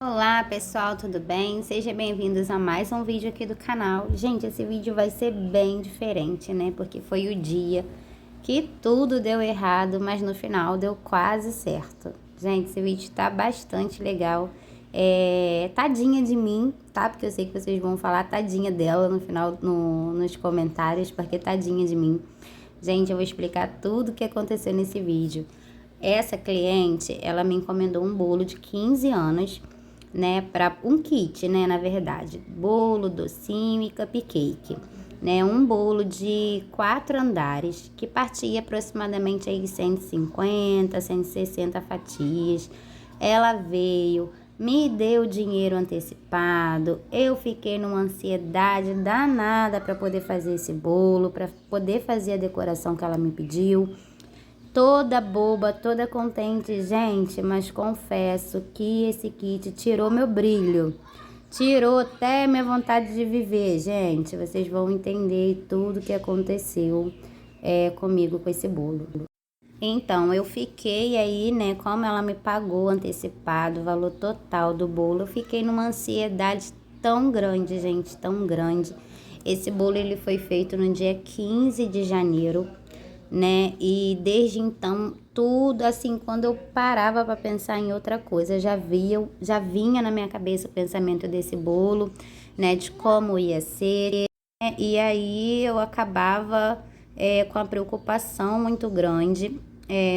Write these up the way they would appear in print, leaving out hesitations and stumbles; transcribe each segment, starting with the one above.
Olá pessoal, tudo bem? Sejam bem-vindos a mais um vídeo aqui do canal. Gente, esse vídeo vai ser bem diferente, né? Porque foi o dia que tudo deu errado, mas no final deu quase certo. Gente, esse vídeo tá bastante legal. Tadinha de mim, tá? Porque eu sei que vocês vão falar tadinha dela no final, nos comentários, porque tadinha de mim. Gente, eu vou explicar tudo o que aconteceu nesse vídeo. Essa cliente, ela me encomendou um bolo de 15 anos, né, para um kit, né, na verdade, bolo, docinho e cupcake, né, um bolo de 4 andares, que partia aproximadamente aí 150, 160 fatias. Ela veio, me deu dinheiro antecipado, eu fiquei numa ansiedade danada para poder fazer esse bolo, para poder fazer a decoração que ela me pediu. Toda boba, toda contente, gente, mas confesso que esse kit tirou meu brilho. Tirou até minha vontade de viver, gente. Vocês vão entender tudo que aconteceu comigo com esse bolo. Então, eu fiquei aí, né, como ela me pagou antecipado, o valor total do bolo, eu fiquei numa ansiedade tão grande, gente, tão grande. Esse bolo, ele foi feito no dia 15 de janeiro, né? E desde então, tudo assim, quando eu parava para pensar em outra coisa, já vinha na minha cabeça o pensamento desse bolo, né? De como ia ser, né? E aí eu acabava com a preocupação muito grande,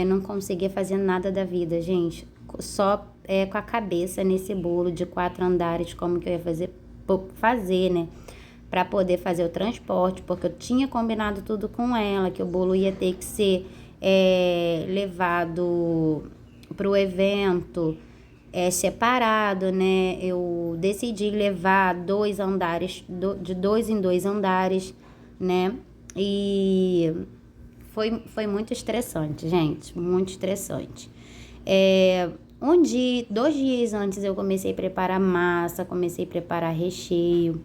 não conseguia fazer nada da vida, gente. Só com a cabeça nesse bolo de 4 andares, como que eu ia fazer, né? Para poder fazer o transporte, porque eu tinha combinado tudo com ela, que o bolo ia ter que ser levado para o evento separado, né? Eu decidi levar 2 andares, de 2 em 2 andares, né? E foi muito estressante, gente, muito estressante. 2 dias antes eu comecei a preparar massa, comecei a preparar recheio.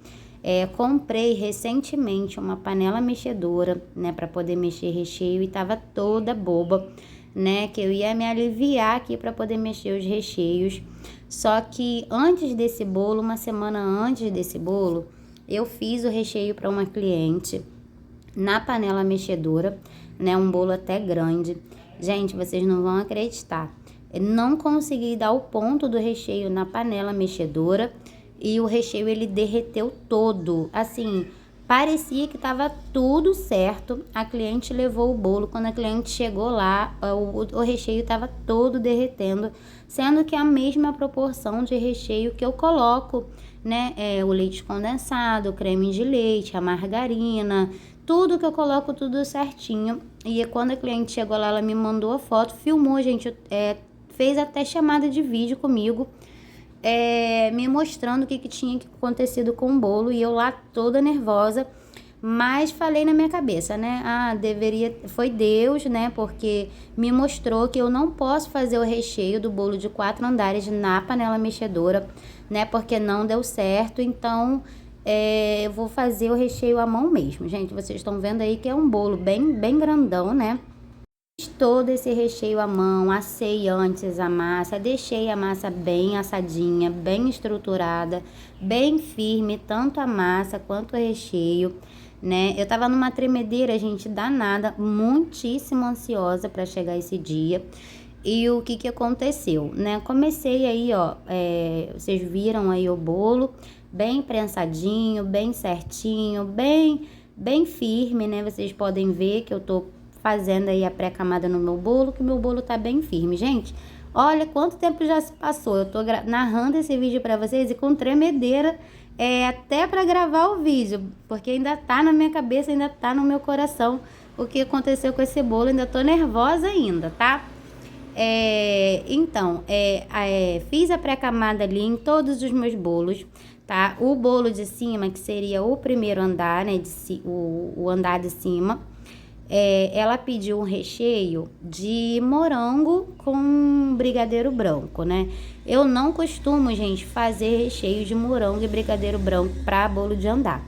Comprei recentemente uma panela mexedora, né, para poder mexer recheio e tava toda boba, né, que eu ia me aliviar aqui para poder mexer os recheios. Só que antes desse bolo, uma semana antes desse bolo, eu fiz o recheio para uma cliente na panela mexedora, né, um bolo até grande. Gente, vocês não vão acreditar. Eu não consegui dar o ponto do recheio na panela mexedora e o recheio ele derreteu todo. Assim, parecia que estava tudo certo. A cliente levou o bolo. Quando a cliente chegou lá, o recheio estava todo derretendo, sendo que é a mesma proporção de recheio que eu coloco, né? O leite condensado, o creme de leite, a margarina, tudo que eu coloco, tudo certinho. E quando a cliente chegou lá, ela me mandou a foto, filmou, gente, fez até chamada de vídeo comigo, me mostrando o que tinha acontecido com o bolo, e eu lá toda nervosa, mas falei na minha cabeça, né? Foi Deus, né? Porque me mostrou que eu não posso fazer o recheio do bolo de 4 andares na panela mexedora, né? Porque não deu certo, então eu vou fazer o recheio à mão mesmo. Gente, vocês estão vendo aí que é um bolo bem, bem grandão, né? Todo esse recheio à mão, assei antes a massa, deixei a massa bem assadinha, bem estruturada, bem firme, tanto a massa quanto o recheio, né? Eu tava numa tremedeira, gente, danada, muitíssimo ansiosa para chegar esse dia. E o que aconteceu, né? Comecei aí, ó, vocês viram aí o bolo, bem prensadinho, bem certinho, bem firme, né? Vocês podem ver que eu tô fazendo aí a pré-camada no meu bolo, que o meu bolo tá bem firme. Gente, olha quanto tempo já se passou. Eu tô narrando esse vídeo para vocês e com tremedeira, até para gravar o vídeo, porque ainda tá na minha cabeça, ainda tá no meu coração o que aconteceu com esse bolo. Ainda tô nervosa ainda, tá? Então, fiz a pré-camada ali em todos os meus bolos, tá? O bolo de cima, que seria o primeiro andar, né? O andar de cima. Ela pediu um recheio de morango com brigadeiro branco, né? Eu não costumo, gente, fazer recheio de morango e brigadeiro branco para bolo de andar,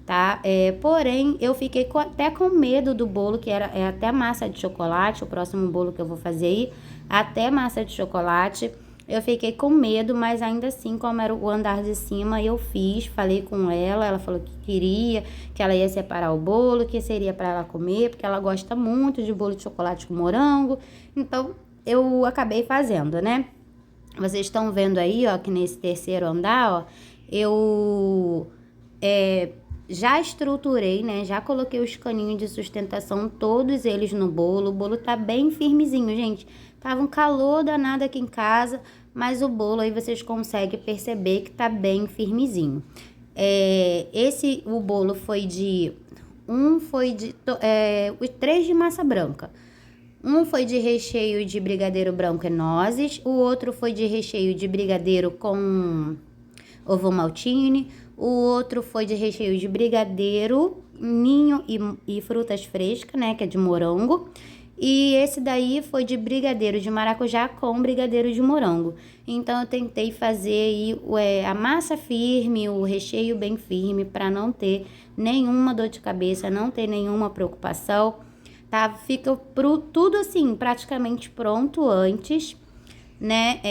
tá? Porém, eu fiquei até com medo do bolo, que era até massa de chocolate, o próximo bolo que eu vou fazer aí, até massa de chocolate. Eu fiquei com medo, mas ainda assim, como era o andar de cima, eu fiz, falei com ela falou que queria, que ela ia separar o bolo, que seria para ela comer, porque ela gosta muito de bolo de chocolate com morango. Então, eu acabei fazendo, né? Vocês estão vendo aí, ó, que nesse terceiro andar, ó, eu já estruturei, né? Já coloquei os caninhos de sustentação, todos eles no bolo. O bolo tá bem firmezinho, gente. Tava um calor danado aqui em casa, mas o bolo aí vocês conseguem perceber que tá bem firmezinho. O bolo foi de... os 3 de massa branca. Um foi de recheio de brigadeiro branco e nozes, o outro foi de recheio de brigadeiro com ovo maltine, o outro foi de recheio de brigadeiro, ninho e frutas frescas, né, que é de morango. E esse daí foi de brigadeiro de maracujá com brigadeiro de morango. Então eu tentei fazer aí a massa firme, o recheio bem firme, para não ter nenhuma dor de cabeça, não ter nenhuma preocupação. Tá? Fica tudo assim, praticamente pronto antes, né?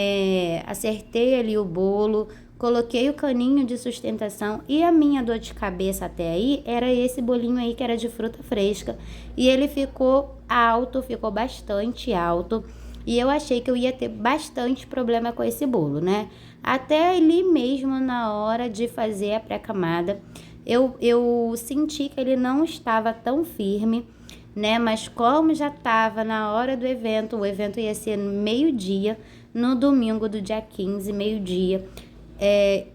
Acertei ali o bolo, coloquei o caninho de sustentação e a minha dor de cabeça até aí era esse bolinho aí que era de fruta fresca. E ele ficou alto, ficou bastante alto. E eu achei que eu ia ter bastante problema com esse bolo, né? Até ali mesmo na hora de fazer a pré-camada, eu senti que ele não estava tão firme, né? Mas como já estava na hora do evento, o evento ia ser no meio-dia, no domingo do dia 15, meio-dia.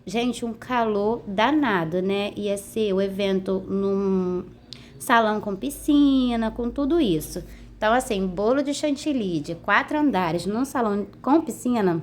Gente, um calor danado, né? Ia ser o evento num salão com piscina, com tudo isso. Então, assim, bolo de chantilly de 4 andares num salão com piscina,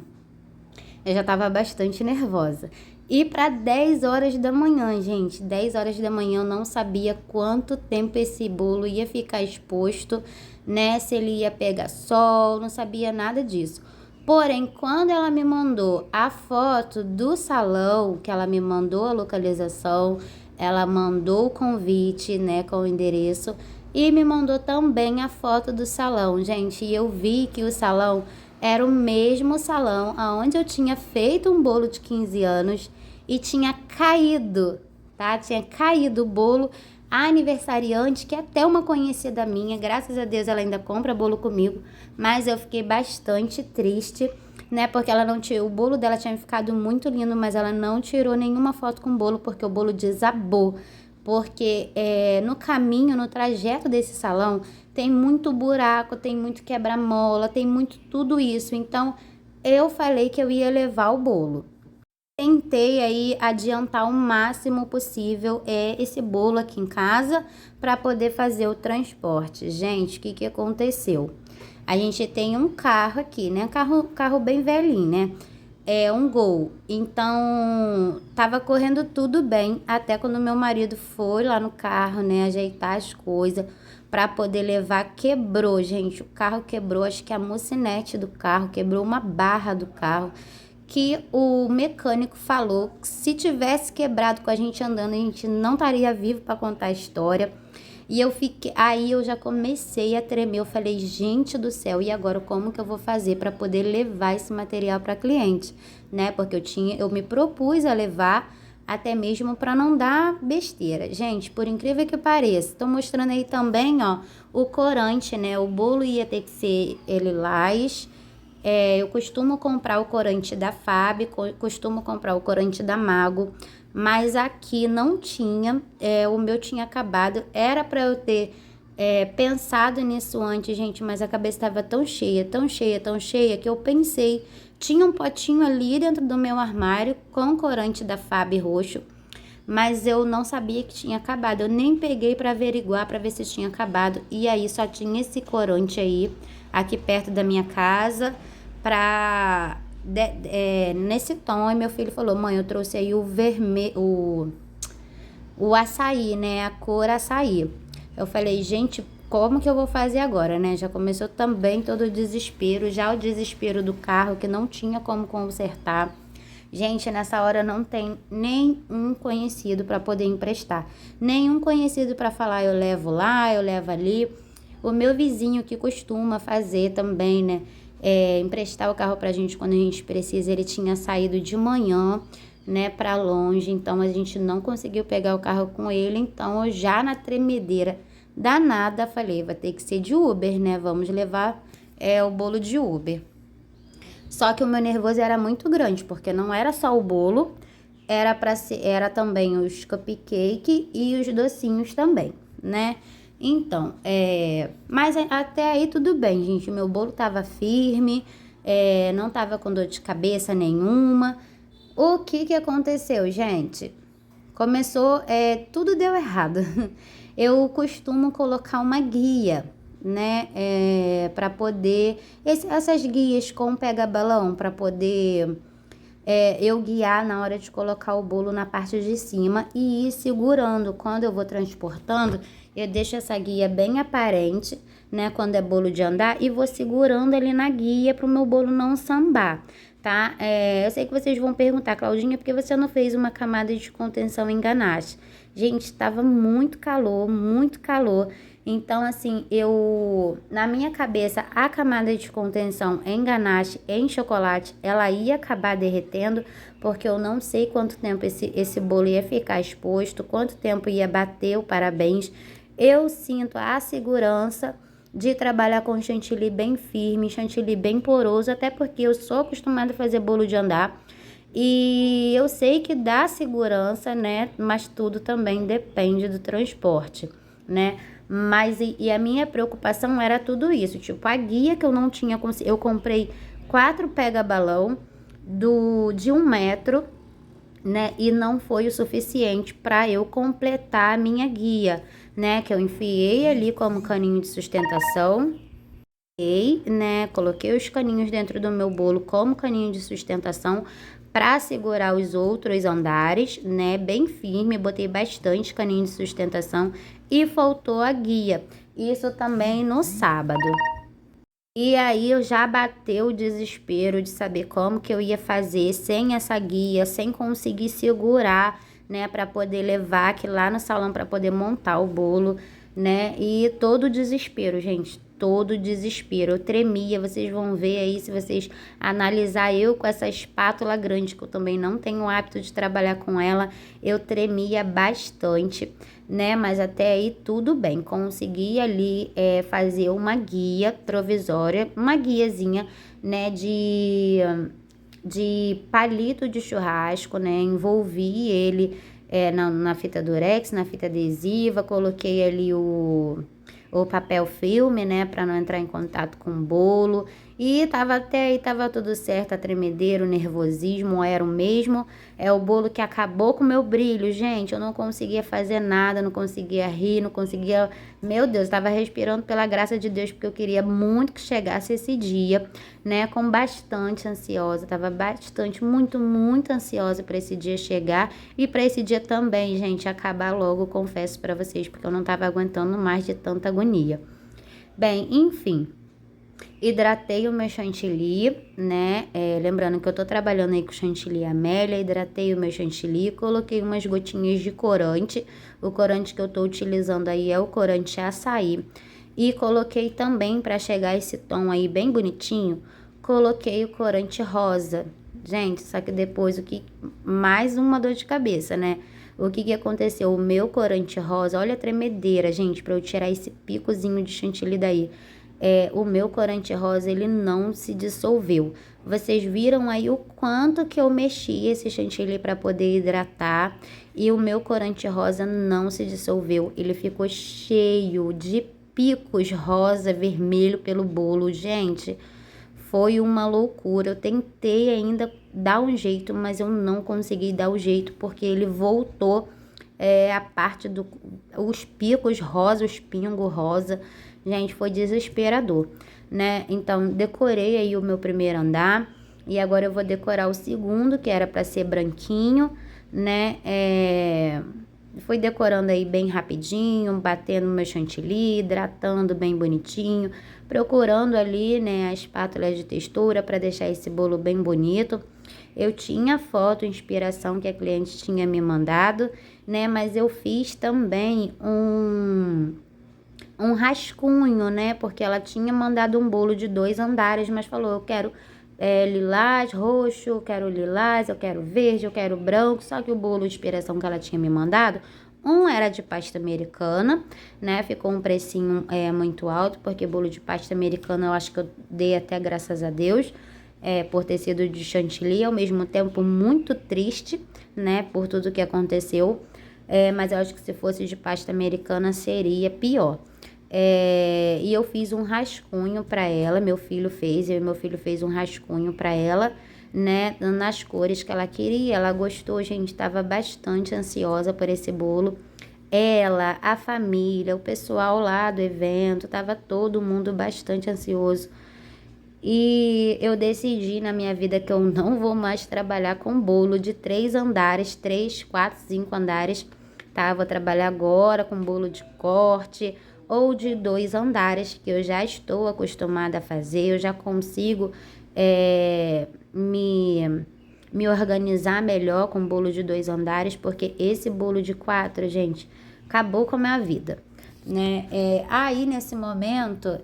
eu já tava bastante nervosa. E para 10 horas da manhã, gente, 10 horas da manhã eu não sabia quanto tempo esse bolo ia ficar exposto, né? Se ele ia pegar sol, não sabia nada disso. Porém, quando ela me mandou a foto do salão, que ela me mandou a localização, ela mandou o convite, né, com o endereço e me mandou também a foto do salão, gente. E eu vi que o salão era o mesmo salão aonde eu tinha feito um bolo de 15 anos e tinha caído, tá? Tinha caído o bolo. A aniversariante, que é até uma conhecida minha, graças a Deus ela ainda compra bolo comigo, mas eu fiquei bastante triste, né? Porque ela não tirou, o bolo dela tinha ficado muito lindo, mas ela não tirou nenhuma foto com o bolo, porque o bolo desabou. Porque no caminho, no trajeto desse salão, tem muito buraco, tem muito quebra-mola, tem muito tudo isso. Então, eu falei que eu ia levar o bolo. Tentei aí adiantar o máximo possível esse bolo aqui em casa para poder fazer o transporte. Gente, o que aconteceu? A gente tem um carro aqui, né? Carro bem velhinho, né? É um Gol. Então, tava correndo tudo bem até quando meu marido foi lá no carro, né, ajeitar as coisas para poder levar, quebrou, gente. O carro quebrou, acho que a mocinete do carro quebrou, uma barra do carro, que o mecânico falou que se tivesse quebrado com a gente andando, a gente não estaria vivo para contar a história. E aí eu já comecei a tremer, eu falei, gente do céu, e agora como que eu vou fazer para poder levar esse material para cliente, né? Porque eu me propus a levar até mesmo para não dar besteira. Gente, por incrível que pareça, tô mostrando aí também, ó, o corante, né? O bolo ia ter que ser lilás. Eu costumo comprar o corante da Fábio, costumo comprar o corante da Mago, mas aqui não tinha, o meu tinha acabado. Era para eu ter pensado nisso antes, gente, mas a cabeça estava tão cheia, tão cheia, tão cheia, que eu pensei, tinha um potinho ali dentro do meu armário com corante da Fábio roxo, mas eu não sabia que tinha acabado. Eu nem peguei para averiguar, para ver se tinha acabado, e aí só tinha esse corante aí, aqui perto da minha casa, nesse tom. E meu filho falou, mãe, eu trouxe aí o vermelho, o açaí, né, a cor açaí. Eu falei, gente, como que eu vou fazer agora, né? Já começou também todo o desespero, já o desespero do carro, que não tinha como consertar. Gente, nessa hora não tem nenhum conhecido para poder emprestar, nenhum conhecido para falar, eu levo lá, eu levo ali. O meu vizinho que costuma fazer também, né, emprestar o carro pra gente quando a gente precisa. Ele tinha saído de manhã, né, pra longe, então a gente não conseguiu pegar o carro com ele. Então eu já na tremedeira danada falei, vai ter que ser de Uber, né, vamos levar o bolo de Uber. Só que o meu nervoso era muito grande, porque não era só o bolo, era também os cupcake e os docinhos também, né? Então, mas até aí tudo bem, gente. O meu bolo tava firme, não tava com dor de cabeça nenhuma. O que aconteceu, gente? Começou, tudo deu errado. Eu costumo colocar uma guia, né, para poder, essas guias com pega-balão, para poder eu guiar na hora de colocar o bolo na parte de cima e ir segurando. Quando eu vou transportando, eu deixo essa guia bem aparente, né, quando é bolo de andar, e vou segurando ali na guia para o meu bolo não sambar, tá? Eu sei que vocês vão perguntar, Claudinha, por que você não fez uma camada de contenção em ganache? Gente, estava muito calor, muito calor. Então, assim, na minha cabeça, a camada de contenção em ganache, em chocolate, ela ia acabar derretendo, porque eu não sei quanto tempo esse bolo ia ficar exposto, quanto tempo ia bater o parabéns. Eu sinto a segurança de trabalhar com chantilly bem firme, chantilly bem poroso, até porque eu sou acostumada a fazer bolo de andar. E eu sei que dá segurança, né? Mas tudo também depende do transporte, né? Mas e a minha preocupação era tudo isso. Tipo, a guia que eu não tinha conseguido. Eu comprei 4 pega-balão de 1 metro, né? E não foi o suficiente para eu completar a minha guia, né? Que eu enfiei ali como caninho de sustentação. Né? Coloquei os caninhos dentro do meu bolo como caninho de sustentação para segurar os outros andares, né? Bem firme, botei bastante caninho de sustentação e faltou a guia. Isso também no sábado. E aí eu já bateu o desespero de saber como que eu ia fazer sem essa guia, sem conseguir segurar, né, para poder levar aqui lá no salão para poder montar o bolo, né? E todo o desespero, gente, todo o desespero. Eu tremia, vocês vão ver aí se vocês analisar eu com essa espátula grande, que eu também não tenho o hábito de trabalhar com ela, eu tremia bastante, né? Mas até aí tudo bem, consegui ali fazer uma guia provisória, uma guiazinha, né, de palito de churrasco, né? Envolvi ele na fita durex, na fita adesiva, coloquei ali o papel filme, né, para não entrar em contato com o bolo. E até aí tava tudo certo, a tremedeira, o nervosismo era o mesmo. É o bolo que acabou com o meu brilho, gente. Eu não conseguia fazer nada, não conseguia rir, não conseguia. Meu Deus, estava respirando pela graça de Deus, porque eu queria muito que chegasse esse dia, né? Com bastante ansiosa. Tava bastante, muito, muito ansiosa para esse dia chegar. E para esse dia também, gente, acabar logo, confesso para vocês, porque eu não tava aguentando mais de tanta agonia. Bem, enfim. Hidratei o meu chantilly, né? Lembrando que eu tô trabalhando aí com chantilly Amélia. Hidratei o meu chantilly, coloquei umas gotinhas de corante. O corante que eu tô utilizando aí é o corante açaí. E coloquei também, para chegar esse tom aí bem bonitinho, coloquei o corante rosa. Gente, só que depois mais uma dor de cabeça, né? O que aconteceu? O meu corante rosa, olha a tremedeira, gente, para eu tirar esse picozinho de chantilly daí. O meu corante rosa, ele não se dissolveu. Vocês viram aí o quanto que eu mexi esse chantilly para poder hidratar, e o meu corante rosa não se dissolveu. Ele ficou cheio de picos rosa, vermelho pelo bolo. Gente, foi uma loucura. Eu tentei ainda dar um jeito, mas eu não consegui dar o jeito, porque ele voltou a parte os picos rosa, os pingos rosa. Gente, foi desesperador, né? Então, decorei aí o meu primeiro andar e agora eu vou decorar o segundo, que era para ser branquinho, né? Fui decorando aí bem rapidinho, batendo meu chantilly, hidratando bem bonitinho, procurando ali, né, a espátula de textura para deixar esse bolo bem bonito. Eu tinha foto, inspiração que a cliente tinha me mandado, né? Mas eu fiz também um rascunho, né? Porque ela tinha mandado um bolo de 2 andares, mas falou, eu quero lilás, roxo, eu quero lilás, eu quero verde, eu quero branco. Só que o bolo de inspiração que ela tinha me mandado, um era de pasta americana, né? Ficou um precinho muito alto, porque bolo de pasta americana eu acho que eu dei até graças a Deus, por ter sido de chantilly, ao mesmo tempo muito triste, né? Por tudo que aconteceu. Mas eu acho que se fosse de pasta americana seria pior. E eu fiz um rascunho para ela, meu filho fez, eu e meu filho fez um rascunho para ela, né, nas cores que ela queria. Ela gostou, gente, estava bastante ansiosa por esse bolo. Ela, a família, o pessoal lá do evento, tava todo mundo bastante ansioso. E eu decidi na minha vida que eu não vou mais trabalhar com bolo de 3 andares, 3, 4, 5 andares, tá? Vou trabalhar agora com bolo de corte ou de 2 andares, que eu já estou acostumada a fazer, eu já consigo me organizar melhor com bolo de 2 andares, porque esse bolo de 4, gente, acabou com a minha vida, né? Aí nesse momento,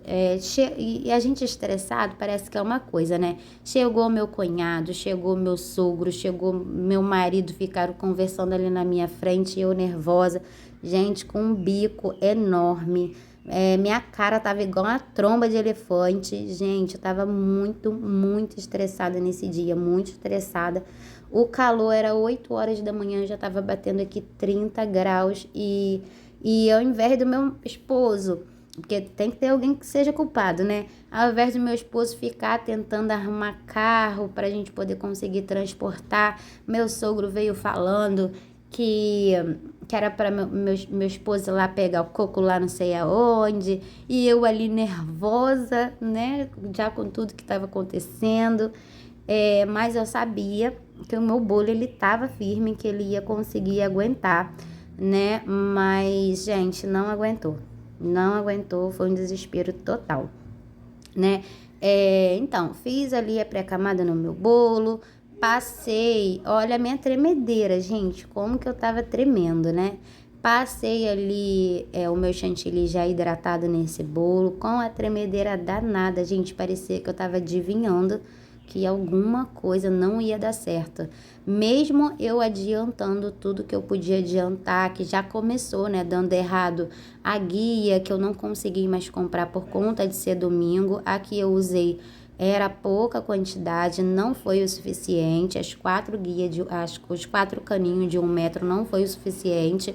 e a gente estressado parece que é uma coisa, né? Chegou meu cunhado, chegou meu sogro, chegou meu marido, ficaram conversando ali na minha frente, eu nervosa, gente, com um bico enorme. Minha cara tava igual uma tromba de elefante, gente, eu tava muito, muito estressada nesse dia, muito estressada. O calor era 8 horas da manhã, já tava batendo aqui 30 graus e ao invés do meu esposo, porque tem que ter alguém que seja culpado, né? Ao invés do meu esposo ficar tentando arrumar carro para a gente poder conseguir transportar, meu sogro veio falando que era para meu esposo ir lá pegar o coco lá não sei aonde, e eu ali nervosa, né? Já com tudo que estava acontecendo. Mas eu sabia que o meu bolo ele estava firme, que ele ia conseguir aguentar, né? Mas, gente, não aguentou. Não aguentou, foi um desespero total, né? Então, fiz ali a pré-camada no meu bolo, passei, olha a minha tremedeira, gente, como que eu tava tremendo, né? Passei ali o meu chantilly já hidratado nesse bolo, com a tremedeira danada, gente, parecia que eu tava adivinhando que alguma coisa não ia dar certo. Mesmo eu adiantando tudo que eu podia adiantar, que já começou, né, dando errado a guia, que eu não consegui mais comprar por conta de ser domingo, a que eu usei era pouca quantidade, não foi o suficiente, os 4 caninhos de 1 metro não foi o suficiente.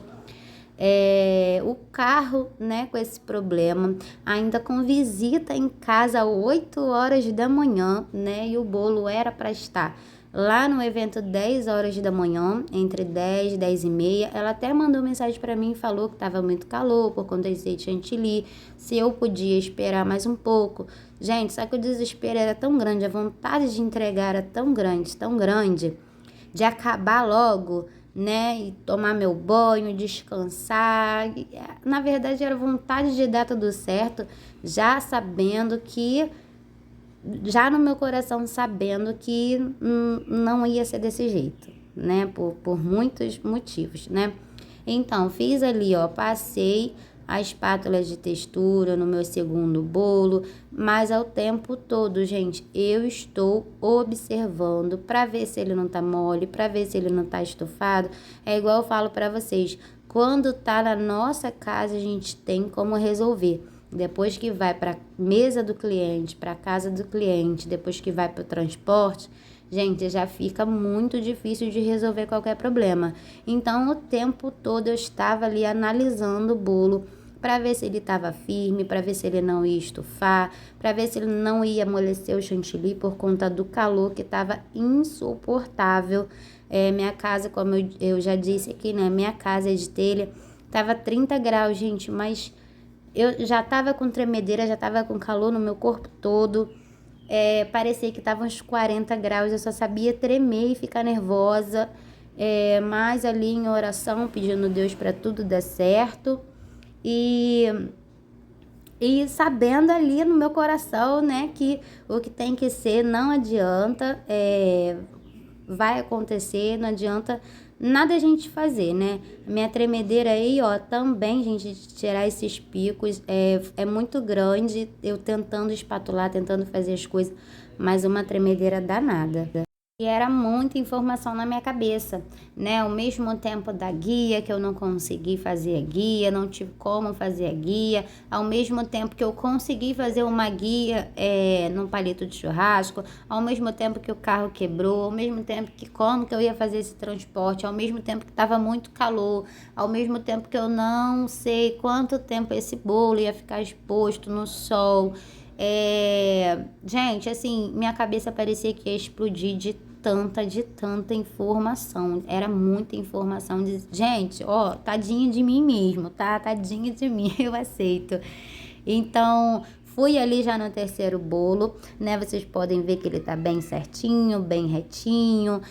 O carro, né, com esse problema, ainda com visita em casa às 8 horas da manhã, né, e o bolo era para estar lá no evento 10 horas da manhã, entre 10 e 10 e meia. Ela até mandou mensagem para mim e falou que estava muito calor por conta de chantilly, se eu podia esperar mais um pouco. Gente, só que o desespero era tão grande, a vontade de entregar era tão grande, de acabar logo, né, e tomar meu banho, descansar. Na verdade, era vontade de dar tudo certo, já sabendo que, já no meu coração sabendo que não ia ser desse jeito, né, por muitos motivos, né. Então, fiz ali, ó, passei a espátula de textura no meu segundo bolo, mas ao tempo todo, gente, eu estou observando para ver se ele não tá mole, para ver se ele não tá estufado. É igual eu falo para vocês, quando tá na nossa casa, a gente tem como resolver. Depois que vai para mesa do cliente, para casa do cliente, depois que vai para o transporte, gente, já fica muito difícil de resolver qualquer problema. Então, o tempo todo eu estava ali analisando o bolo para ver se ele estava firme, para ver se ele não ia estufar, para ver se ele não ia amolecer o chantilly por conta do calor que estava insuportável. Minha casa, como eu já disse aqui, né? Minha casa é de telha, estava 30 graus, gente, mas eu já estava com tremedeira, já estava com calor no meu corpo todo. Parecia que estava uns 40 graus, eu só sabia tremer e ficar nervosa, mas ali em oração, pedindo a Deus para tudo dar certo, e sabendo ali no meu coração, né, que o que tem que ser não adianta, vai acontecer, não adianta nada a gente fazer, né? Minha tremedeira aí, ó, também, gente, de tirar esses picos, é muito grande, eu tentando espatular, tentando fazer as coisas, mas uma tremedeira danada. E era muita informação na minha cabeça, né? Ao mesmo tempo da guia, que eu não consegui fazer a guia, não tive como fazer a guia, ao mesmo tempo que eu consegui fazer uma guia num palito de churrasco, ao mesmo tempo que o carro quebrou, ao mesmo tempo que como que eu ia fazer esse transporte, ao mesmo tempo que estava muito calor, ao mesmo tempo que eu não sei quanto tempo esse bolo ia ficar exposto no sol. Gente, assim, minha cabeça parecia que ia explodir de tanta informação. Era muita informação. Gente, ó, tadinho de mim mesmo, tá? Tadinho de mim, eu aceito. Então, fui ali já no terceiro bolo, né? Vocês podem ver que ele tá bem certinho, bem retinho,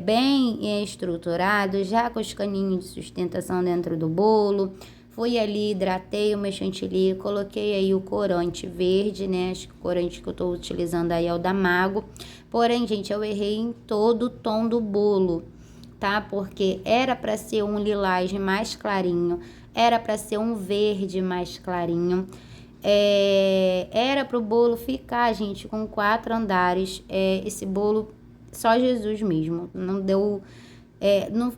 bem estruturado, já com os caninhos de sustentação dentro do bolo. Fui ali, hidratei o meu chantilly, coloquei aí o corante verde, né? Acho que o corante que eu tô utilizando aí é o da Mago. Porém, gente, eu errei em todo o tom do bolo, tá? Porque era para ser um lilás mais clarinho, era para ser um verde mais clarinho. Era pro bolo ficar, gente, com 4 andares. Esse bolo, só Jesus mesmo. Não deu...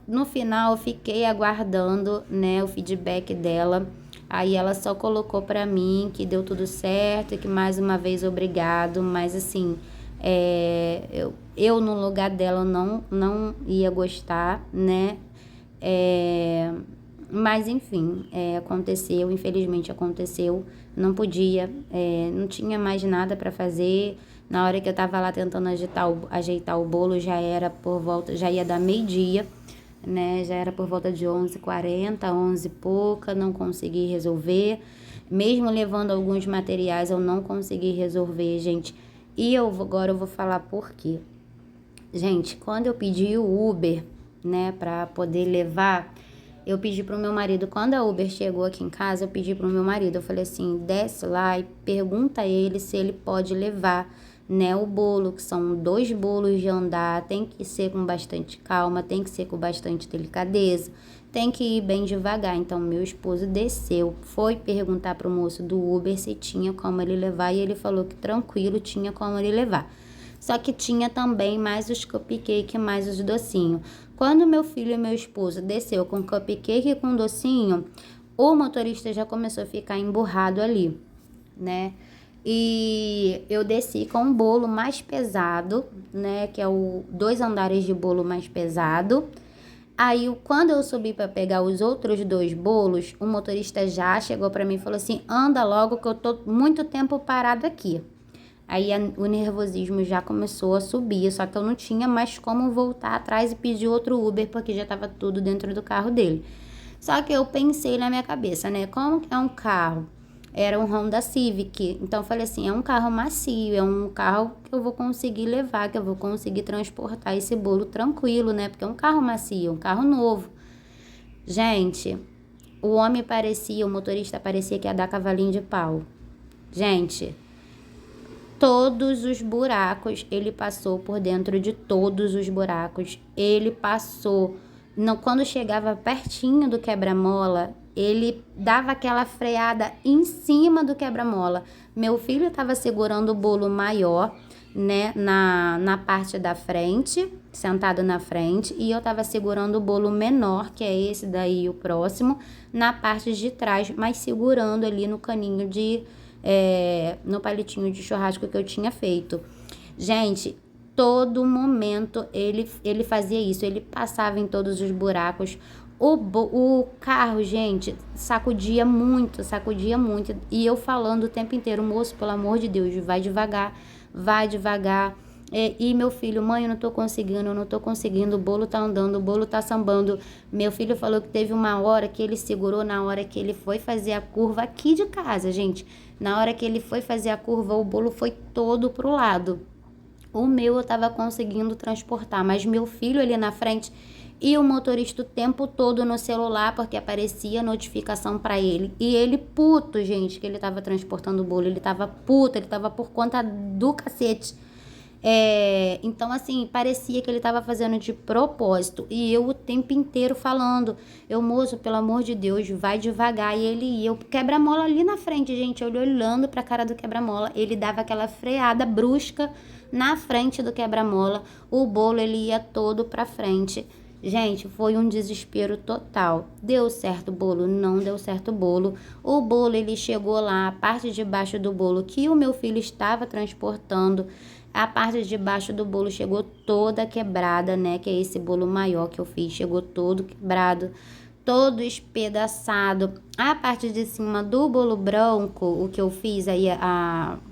no final eu fiquei aguardando, né, o feedback dela. Aí ela só colocou pra mim que deu tudo certo e que mais uma vez obrigado, mas assim, eu no lugar dela não ia gostar, né? Mas enfim, aconteceu, infelizmente aconteceu, não podia, não tinha mais nada para fazer. Na hora que eu tava lá tentando ajeitar o bolo, já ia dar meio-dia, né? Já era por volta de 11h40, 11 e pouca, não consegui resolver. Mesmo levando alguns materiais, eu não consegui resolver, gente. E agora eu vou falar por quê. Gente, quando eu pedi o Uber, né, para poder levar, eu pedi pro meu marido, quando a Uber chegou aqui em casa, eu pedi pro meu marido, eu falei assim, desce lá e pergunta a ele se ele pode levar, né, o bolo, que são 2 bolos de andar, tem que ser com bastante calma, tem que ser com bastante delicadeza, tem que ir bem devagar. Então, meu esposo desceu, foi perguntar pro moço do Uber se tinha como ele levar, e ele falou que tranquilo, tinha como ele levar. Só que tinha também mais os cupcake, mais os docinhos. Quando meu filho e meu esposo desceu com cupcake e com docinho, o motorista já começou a ficar emburrado ali, né? E eu desci com um bolo mais pesado, né? Que é o 2 andares de bolo mais pesado. Aí, quando eu subi para pegar os outros 2 bolos, o motorista já chegou para mim e falou assim, anda logo que eu tô muito tempo parado aqui. Aí o nervosismo já começou a subir, só que eu não tinha mais como voltar atrás e pedir outro Uber, porque já estava tudo dentro do carro dele. Só que eu pensei na minha cabeça, né? Como que é um carro? Era um Honda Civic. Então eu falei assim, é um carro macio, é um carro que eu vou conseguir levar, que eu vou conseguir transportar esse bolo tranquilo, né? Porque é um carro macio, um carro novo. Gente, o motorista parecia que ia dar cavalinho de pau. Gente, todos os buracos, ele passou por dentro de todos os buracos. Ele passou, não, quando chegava pertinho do quebra-mola, ele dava aquela freada em cima do quebra-mola. Meu filho estava segurando o bolo maior, né, na parte da frente, sentado na frente, e eu estava segurando o bolo menor, que é esse daí, o próximo, na parte de trás, mas segurando ali no caninho no palitinho de churrasco que eu tinha feito. Gente, todo momento ele fazia isso, ele passava em todos os buracos. O carro, gente, sacudia muito, e eu falando o tempo inteiro, moço, pelo amor de Deus, vai devagar, vai devagar. E meu filho, mãe, eu não tô conseguindo, o bolo tá andando, o bolo tá sambando. Meu filho falou que teve uma hora que ele segurou, na hora que ele foi fazer a curva aqui de casa, gente. Na hora que ele foi fazer a curva, o bolo foi todo pro lado. O meu eu tava conseguindo transportar, mas meu filho ali na frente e o motorista o tempo todo no celular, porque aparecia notificação pra ele. E ele puto, gente, que ele tava transportando o bolo, ele tava puto, ele tava por conta do cacete. Então, assim, parecia que ele estava fazendo de propósito. E eu o tempo inteiro falando, moço, pelo amor de Deus, vai devagar. E ele ia, o quebra-mola ali na frente, gente, eu olhando pra cara do quebra-mola, ele dava aquela freada brusca na frente do quebra-mola, o bolo ele ia todo pra frente. Gente, foi um desespero total. Deu certo o bolo? Não deu certo o bolo. O bolo, ele chegou lá, a parte de baixo do bolo que o meu filho estava transportando, a parte de baixo do bolo chegou toda quebrada, né? Que é esse bolo maior que eu fiz, chegou todo quebrado, todo espedaçado. A parte de cima do bolo branco, o que eu fiz aí,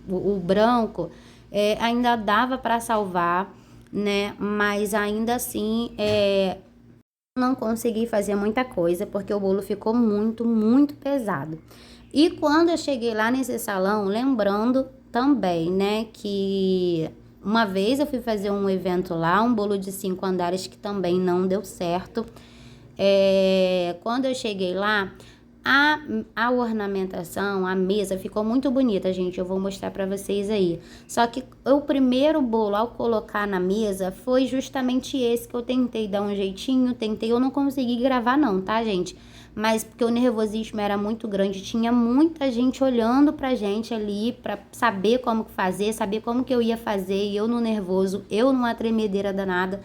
o branco, ainda dava para salvar, né? Mas ainda assim, não consegui fazer muita coisa porque o bolo ficou muito, muito pesado. E quando eu cheguei lá nesse salão, lembrando também, né, que uma vez eu fui fazer um evento lá, um bolo de 5 andares que também não deu certo. Quando eu cheguei lá, a ornamentação, a mesa ficou muito bonita, gente. Eu vou mostrar pra vocês aí. Só que o primeiro bolo, ao colocar na mesa, foi justamente esse que eu tentei dar um jeitinho, eu não consegui gravar não, tá, gente? Mas porque o nervosismo era muito grande, tinha muita gente olhando pra gente ali, pra saber como fazer, saber como que eu ia fazer, e eu no nervoso, eu numa tremedeira danada.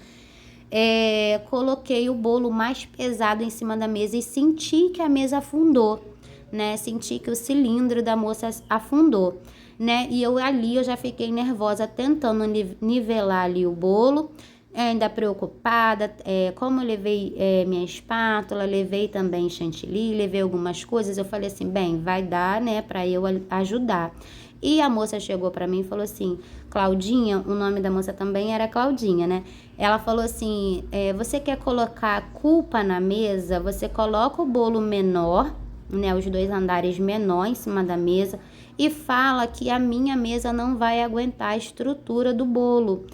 Coloquei o bolo mais pesado em cima da mesa e senti que a mesa afundou, né? Senti que o cilindro da moça afundou, né? E eu já fiquei nervosa tentando nivelar ali o bolo, ainda preocupada, como eu levei minha espátula, levei também chantilly, levei algumas coisas, eu falei assim, bem, vai dar, né, para eu ajudar. E a moça chegou para mim e falou assim, Claudinha, o nome da moça também era Claudinha, né? Ela falou assim, você quer colocar a culpa na mesa? Você coloca o bolo menor, né, os 2 andares menor em cima da mesa e fala que a minha mesa não vai aguentar a estrutura do bolo.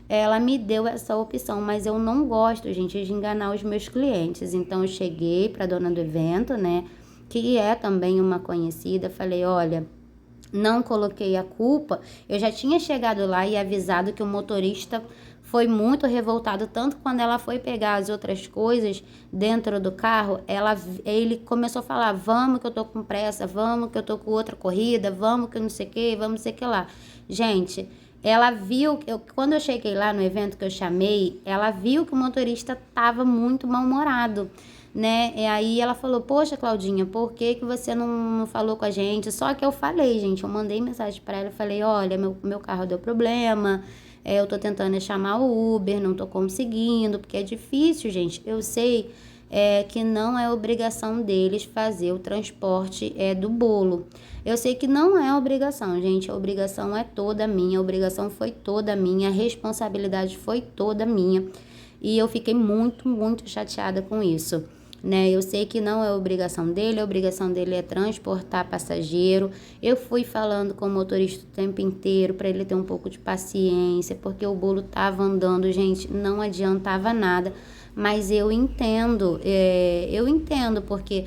Ela me deu essa opção, mas eu não gosto, gente, de enganar os meus clientes. Então eu cheguei para a dona do evento, né, que é também uma conhecida, falei, olha, não coloquei a culpa. Eu já tinha chegado lá e avisado que o motorista foi muito revoltado, tanto quando ela foi pegar as outras coisas dentro do carro, ele começou a falar, vamos que eu tô com pressa, vamos que eu tô com outra corrida, vamos que eu não sei o que, vamos não sei o que lá. Gente, ela viu, quando eu cheguei lá no evento que eu chamei, ela viu que o motorista estava muito mal-humorado, né? E aí ela falou, poxa, Claudinha, por que você não falou com a gente? Só que eu falei, gente, eu mandei mensagem para ela, falei, olha, meu carro deu problema, eu tô tentando chamar o Uber, não tô conseguindo, porque é difícil, gente. Eu sei que não é obrigação deles fazer o transporte do bolo. Eu sei que não é obrigação, gente. A obrigação é toda minha, a obrigação foi toda minha, a responsabilidade foi toda minha. E eu fiquei muito, muito chateada com isso, né? Eu sei que não é obrigação dele, a obrigação dele é transportar passageiro. Eu fui falando com o motorista o tempo inteiro para ele ter um pouco de paciência, porque o bolo tava andando, gente, não adiantava nada. Mas eu entendo, porque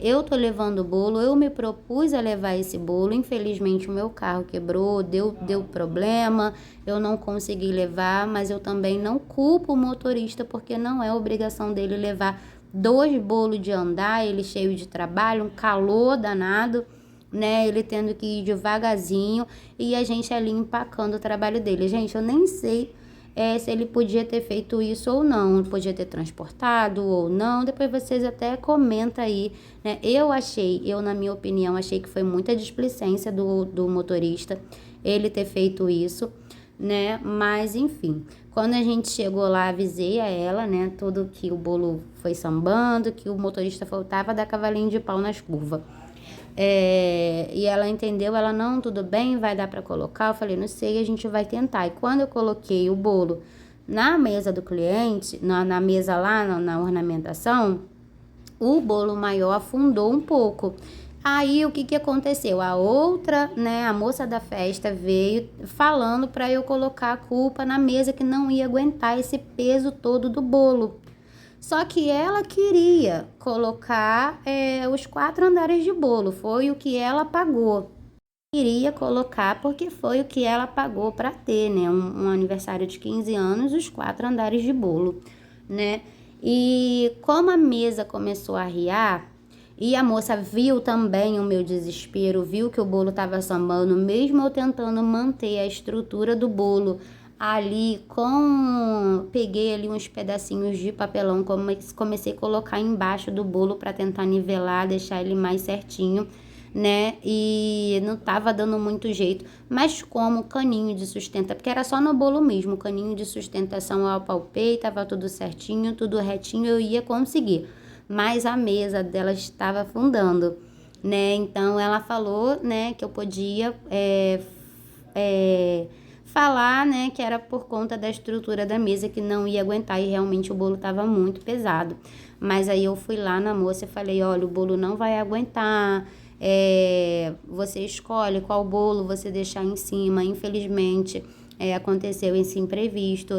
eu tô levando o bolo, eu me propus a levar esse bolo, infelizmente o meu carro quebrou, deu problema, eu não consegui levar, mas eu também não culpo o motorista, porque não é obrigação dele levar 2 bolos de andar, ele cheio de trabalho, um calor danado, né, ele tendo que ir devagarzinho e a gente ali empacando o trabalho dele. Gente, eu nem sei se ele podia ter feito isso ou não, podia ter transportado ou não, depois vocês até comentam aí, né? Eu na minha opinião, achei que foi muita displicência do motorista ele ter feito isso, né? Mas enfim, quando a gente chegou lá, avisei a ela, né, tudo que o bolo foi sambando, que o motorista faltava dar cavalinho de pau nas curvas. E ela entendeu, ela, não, tudo bem, vai dar para colocar. Eu falei, não sei, a gente vai tentar. E quando eu coloquei o bolo na mesa do cliente, na mesa lá, na ornamentação, o bolo maior afundou um pouco. Aí o que aconteceu? A outra, né, a moça da festa veio falando para eu colocar a culpa na mesa, que não ia aguentar esse peso todo do bolo. Só que ela queria colocar os 4 andares de bolo, foi o que ela pagou. queria colocar porque foi o que ela pagou para ter, né? Um aniversário de 15 anos, os 4 andares de bolo, né? E como a mesa começou a arriar, e a moça viu também o meu desespero, viu que o bolo estava sambando, mesmo eu tentando manter a estrutura do bolo ali peguei ali uns pedacinhos de papelão, comecei a colocar embaixo do bolo para tentar nivelar, deixar ele mais certinho, né? E não tava dando muito jeito, mas como caninho de sustentação, porque era só no bolo mesmo, caninho de sustentação eu apalpei, tava tudo certinho, tudo retinho, eu ia conseguir. Mas a mesa dela estava afundando, né? Então ela falou, né, que eu podia falar, né, que era por conta da estrutura da mesa que não ia aguentar e realmente o bolo estava muito pesado. Mas aí eu fui lá na moça e falei, olha, o bolo não vai aguentar, você escolhe qual bolo você deixar em cima. Infelizmente, aconteceu esse imprevisto.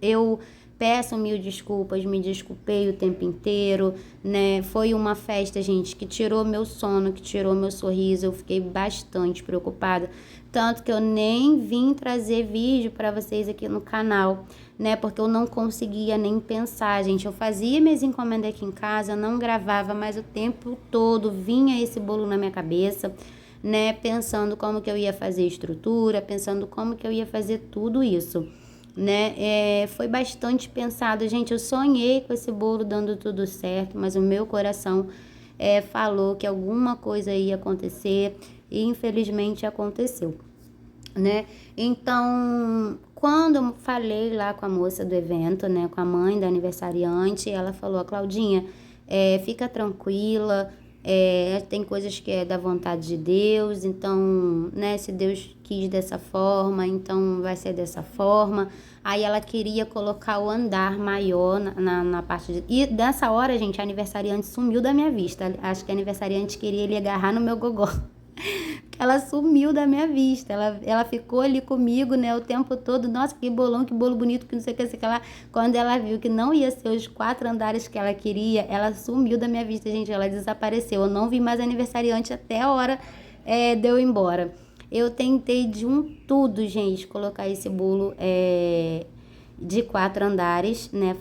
Eu peço mil desculpas, me desculpei o tempo inteiro, né? Foi uma festa, gente, que tirou meu sono, que tirou meu sorriso. Eu fiquei bastante preocupada. Tanto que eu nem vim trazer vídeo para vocês aqui no canal, né? Porque eu não conseguia nem pensar, gente. Eu fazia minhas encomendas aqui em casa, eu não gravava, mas o tempo todo vinha esse bolo na minha cabeça, né? Pensando como que eu ia fazer estrutura, pensando como que eu ia fazer tudo isso, né? Foi bastante pensado, gente. Eu sonhei com esse bolo dando tudo certo, mas o meu coração falou que alguma coisa ia acontecer e infelizmente aconteceu, né? Então, quando eu falei lá com a moça do evento, né, com a mãe da aniversariante, ela falou, Claudinha, fica tranquila, tem coisas que é da vontade de Deus, então, né, se Deus quis dessa forma, então vai ser dessa forma. Aí ela queria colocar o andar maior na parte de... E nessa hora, gente, a aniversariante sumiu da minha vista. Acho que a aniversariante queria ele agarrar no meu gogó. Ela sumiu da minha vista, ela ficou ali comigo, né, o tempo todo. Nossa, que bolo bonito, que não sei o que, sei lá. Quando ela viu que não ia ser os 4 andares que ela queria, ela sumiu da minha vista, gente, ela desapareceu. Eu não vi mais aniversariante até a hora de eu ir embora. Eu tentei de tudo, gente, colocar esse bolo de 4 andares, né,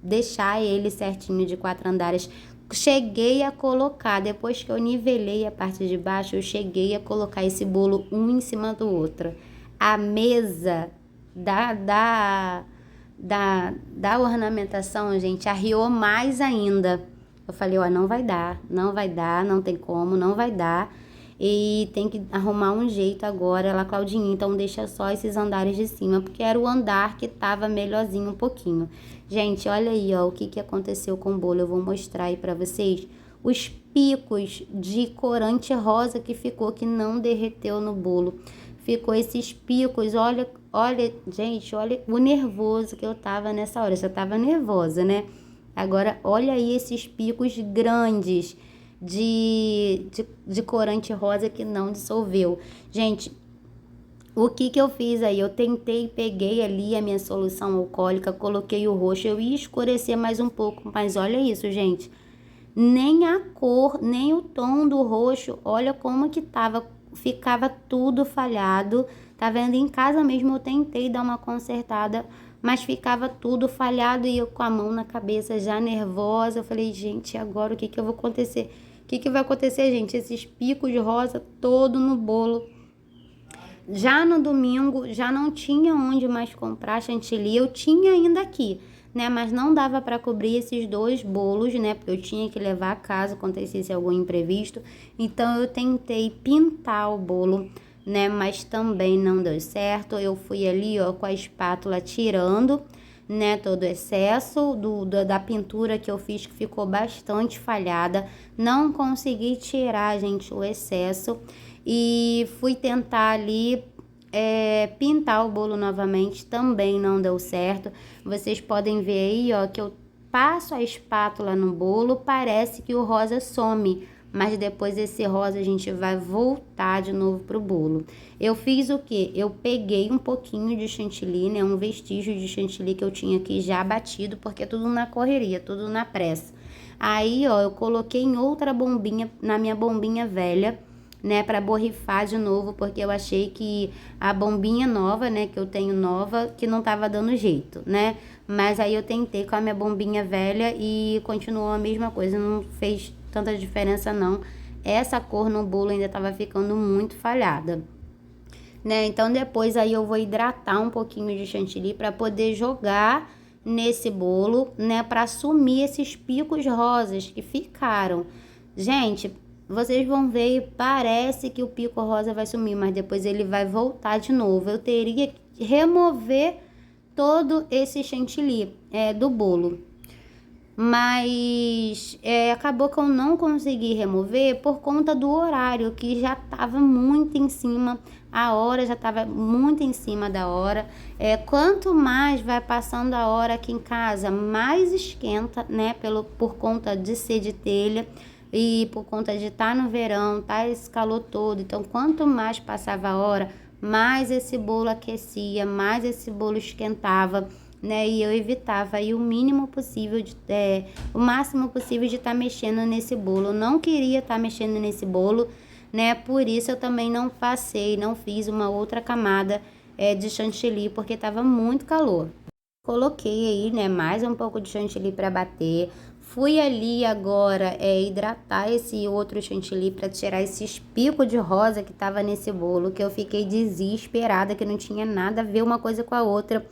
deixar ele certinho de 4 andares. Cheguei a colocar, depois que eu nivelei a parte de baixo, eu cheguei a colocar esse bolo um em cima do outro. A mesa da ornamentação, gente, arriou mais ainda. Eu falei, ó, não vai dar, não tem como, não vai dar. E tem que arrumar um jeito agora. Ela, Claudinha, então deixa só esses andares de cima, porque era o andar que tava melhorzinho um pouquinho. Gente, olha aí, ó, o que aconteceu com o bolo. Eu vou mostrar aí pra vocês os picos de corante rosa que ficou, que não derreteu no bolo. Ficou esses picos, olha, gente, olha o nervoso que eu tava nessa hora. Eu já tava nervosa, né? Agora, olha aí esses picos grandes de corante rosa que não dissolveu. Gente, o que eu fiz aí? Eu peguei ali a minha solução alcoólica, coloquei o roxo, eu ia escurecer mais um pouco, mas olha isso, gente. Nem a cor, nem o tom do roxo, olha como que ficava tudo falhado. Tá vendo? Em casa mesmo eu tentei dar uma consertada, mas ficava tudo falhado e eu com a mão na cabeça, já nervosa. Eu falei, gente, agora o que eu vou acontecer? O que vai acontecer, gente? Esses picos de rosa todo no bolo. Já no domingo, já não tinha onde mais comprar chantilly. Eu tinha ainda aqui, né? Mas não dava para cobrir esses 2 bolos, né? Porque eu tinha que levar a casa, acontecesse algum imprevisto. Então, eu tentei pintar o bolo, né? Mas também não deu certo. Eu fui ali, ó, com a espátula tirando, né, todo o excesso da pintura que eu fiz, que ficou bastante falhada. Não consegui tirar, gente, o excesso. E fui tentar ali pintar o bolo novamente, também não deu certo. Vocês podem ver aí, ó, que eu passo a espátula no bolo, parece que o rosa some, mas depois esse rosa a gente vai voltar de novo pro bolo. Eu fiz o quê? Eu peguei um pouquinho de chantilly, né, um vestígio de chantilly que eu tinha aqui já batido, porque tudo na correria, tudo na pressa. Aí, ó, eu coloquei em outra bombinha, na minha bombinha velha, né, para borrifar de novo, porque eu achei que a bombinha nova, né, que eu tenho nova, que não tava dando jeito, né? Mas aí eu tentei com a minha bombinha velha e continuou a mesma coisa, não fez tanta diferença não. Essa cor no bolo ainda tava ficando muito falhada, né? Então depois aí eu vou hidratar um pouquinho de chantilly para poder jogar nesse bolo, né, para sumir esses picos rosas que ficaram. Gente, vocês vão ver, e parece que o pico rosa vai sumir, mas depois ele vai voltar de novo. Eu teria que remover todo esse chantilly do bolo. Mas acabou que eu não consegui remover por conta do horário, que já estava muito em cima, a hora já estava muito em cima da hora. Quanto mais vai passando a hora aqui em casa, mais esquenta, né? Por conta de ser de telha e por conta de estar no verão, tá esse calor todo. Então, quanto mais passava a hora, mais esse bolo aquecia, mais esse bolo esquentava, né? E eu evitava aí o mínimo possível, o máximo possível de estar mexendo nesse bolo. Eu não queria estar mexendo nesse bolo, né? Por isso eu também não fiz uma outra camada de chantilly, porque estava muito calor. Coloquei aí, né, mais um pouco de chantilly para bater. Fui ali agora hidratar esse outro chantilly para tirar esses picos de rosa que tava nesse bolo, que eu fiquei desesperada, que não tinha nada a ver uma coisa com a outra.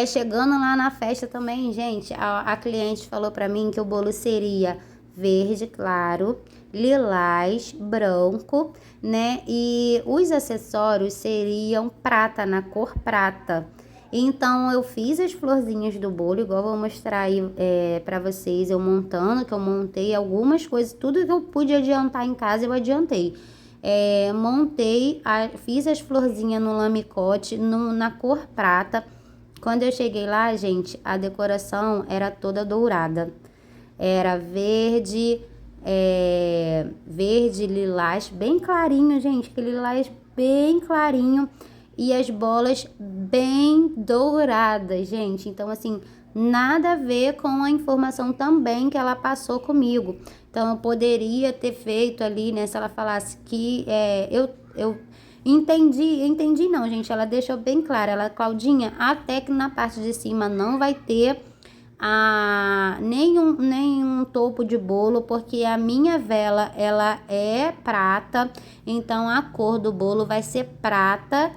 Chegando lá na festa também, gente, a cliente falou pra mim que o bolo seria verde claro, lilás, branco, né? E os acessórios seriam prata, na cor prata. Então, eu fiz as florzinhas do bolo, igual eu vou mostrar aí pra vocês, eu montando, que eu montei algumas coisas, tudo que eu pude adiantar em casa, eu adiantei. Fiz as florzinhas no lamicote, na cor prata. Quando eu cheguei lá, gente, a decoração era toda dourada. Era verde, lilás, bem clarinho, gente. Aquele lilás bem clarinho. E as bolas bem douradas, gente. Então, assim, nada a ver com a informação também que ela passou comigo. Então, eu poderia ter feito ali, né? Se ela falasse que eu entendi não, gente. Ela deixou bem claro. Ela, Claudinha, até que na parte de cima não vai ter nenhum topo de bolo, porque a minha vela, ela é prata. Então, a cor do bolo vai ser prata.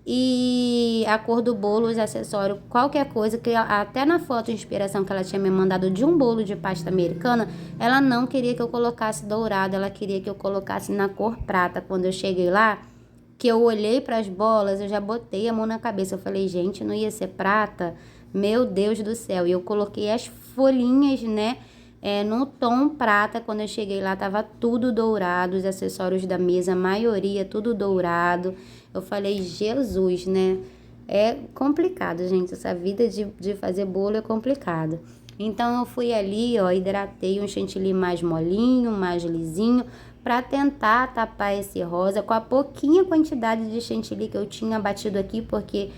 E a cor do bolo, os acessórios, qualquer coisa, que até na foto de inspiração que ela tinha me mandado de um bolo de pasta americana, ela não queria que eu colocasse dourado, ela queria que eu colocasse na cor prata. Quando eu cheguei lá, que eu olhei para as bolas, eu já botei a mão na cabeça. Eu falei, gente, não ia ser prata? Meu Deus do céu. E eu coloquei as folhinhas, né, no tom prata. Quando eu cheguei lá, tava tudo dourado, os acessórios da mesa, a maioria tudo dourado. Eu falei, Jesus, né? É complicado, gente. Essa vida de fazer bolo é complicada. Então, eu fui ali, ó, hidratei um chantilly mais molinho, mais lisinho, para tentar tapar esse rosa com a pouquinha quantidade de chantilly que eu tinha batido aqui, porque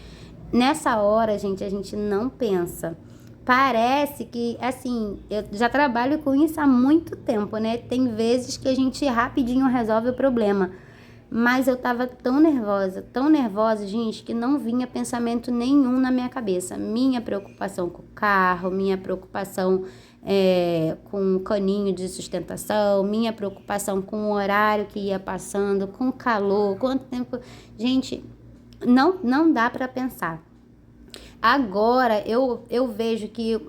nessa hora, gente, a gente não pensa. Parece que, assim, eu já trabalho com isso há muito tempo, né? Tem vezes que a gente rapidinho resolve o problema. Mas eu tava tão nervosa, gente, que não vinha pensamento nenhum na minha cabeça. Minha preocupação com o carro, minha preocupação com o caninho de sustentação, minha preocupação com o horário que ia passando, com o calor, quanto tempo. Gente, não dá para pensar. Agora eu vejo que,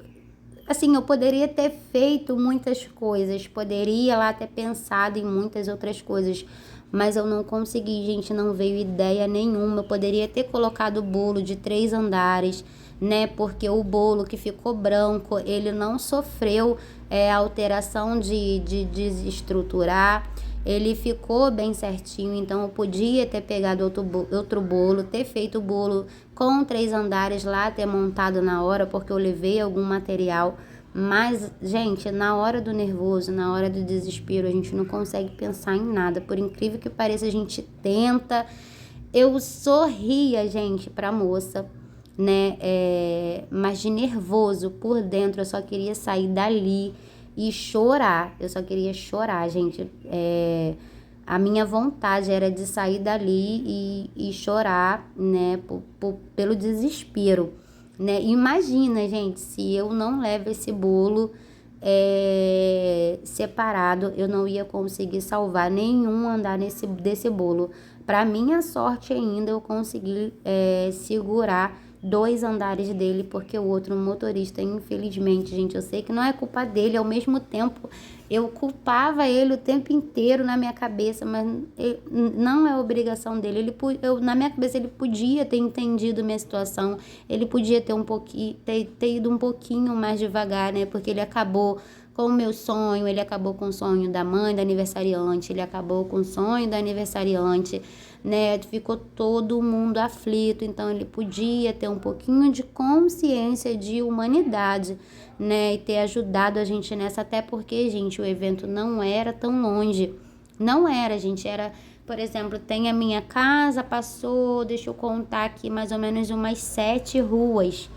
assim, eu poderia ter feito muitas coisas, poderia lá ter pensado em muitas outras coisas, mas eu não consegui, gente, não veio ideia nenhuma. Eu poderia ter colocado o bolo de 3 andares, né? Porque o bolo que ficou branco, ele não sofreu alteração de desestruturar. Ele ficou bem certinho, então eu podia ter pegado outro bolo, ter feito o bolo com 3 andares lá, ter montado na hora, porque eu levei algum material. Mas, gente, na hora do nervoso, na hora do desespero, a gente não consegue pensar em nada. Por incrível que pareça, a gente tenta. Eu sorria, gente, pra moça, né? Mas de nervoso por dentro, eu só queria sair dali e chorar. Eu só queria chorar, gente. a minha vontade era de sair dali e chorar, né, pelo desespero, né? Imagina, gente, se eu não levo esse bolo separado, eu não ia conseguir salvar nenhum andar desse bolo. Para minha sorte ainda, eu consegui segurar 2 andares dele, porque o outro motorista, infelizmente, gente, eu sei que não é culpa dele, ao mesmo tempo eu culpava ele o tempo inteiro na minha cabeça, mas não é obrigação dele. Na minha cabeça ele podia ter entendido minha situação, ele podia ter ter ido um pouquinho mais devagar, né? Porque ele acabou com o meu sonho, ele acabou com o sonho da mãe da aniversariante, ele acabou com o sonho da aniversariante, né? Ficou todo mundo aflito, então ele podia ter um pouquinho de consciência de humanidade, né? E ter ajudado a gente nessa, até porque, gente, o evento não era tão longe. Não era, gente, era, por exemplo, tem a minha casa, passou, deixa eu contar aqui, mais ou menos umas 7 ruas.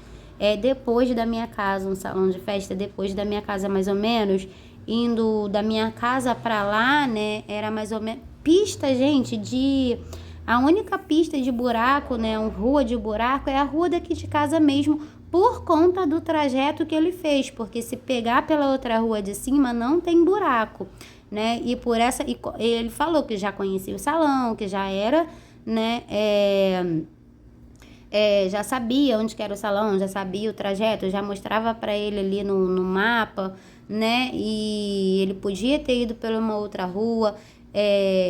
Depois da minha casa, um salão de festa depois da minha casa, mais ou menos, indo da minha casa pra lá, né, era mais ou menos, pista, gente, a única pista de buraco, né, uma rua de buraco, é a rua daqui de casa mesmo, por conta do trajeto que ele fez, porque se pegar pela outra rua de cima, não tem buraco, né, e por essa, ele falou que já conhecia o salão, que já era, né, já sabia onde que era o salão, já sabia o trajeto, já mostrava para ele ali no mapa, né? E ele podia ter ido pela uma outra rua.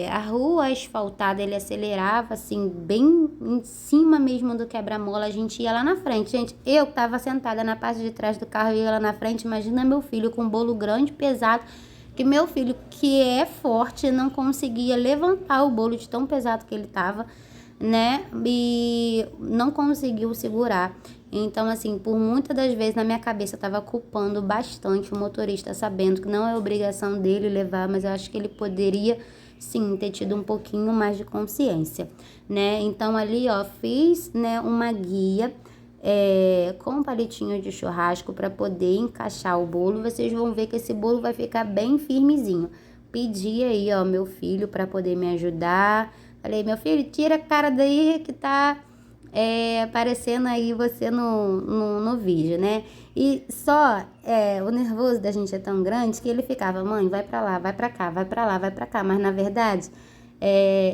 A rua asfaltada, ele acelerava assim, bem em cima mesmo do quebra-mola. A gente ia lá na frente. Gente, eu estava sentada na parte de trás do carro e ia lá na frente. Imagina meu filho com um bolo grande, pesado, que meu filho, que é forte, não conseguia levantar o bolo de tão pesado que ele estava, né? E não conseguiu segurar. Então, assim, por muitas das vezes na minha cabeça eu tava culpando bastante o motorista, sabendo que não é obrigação dele levar, mas eu acho que ele poderia, sim, ter tido um pouquinho mais de consciência, né? Então, ali, ó, fiz, né, uma guia com palitinho de churrasco para poder encaixar o bolo. Vocês vão ver que esse bolo vai ficar bem firmezinho. Pedi aí, ó, meu filho para poder me ajudar. Falei, meu filho, tira a cara daí que tá aparecendo aí você no vídeo, né? E só o nervoso da gente é tão grande que ele ficava, mãe, vai pra lá, vai pra cá, vai pra lá, vai pra cá. Mas na verdade,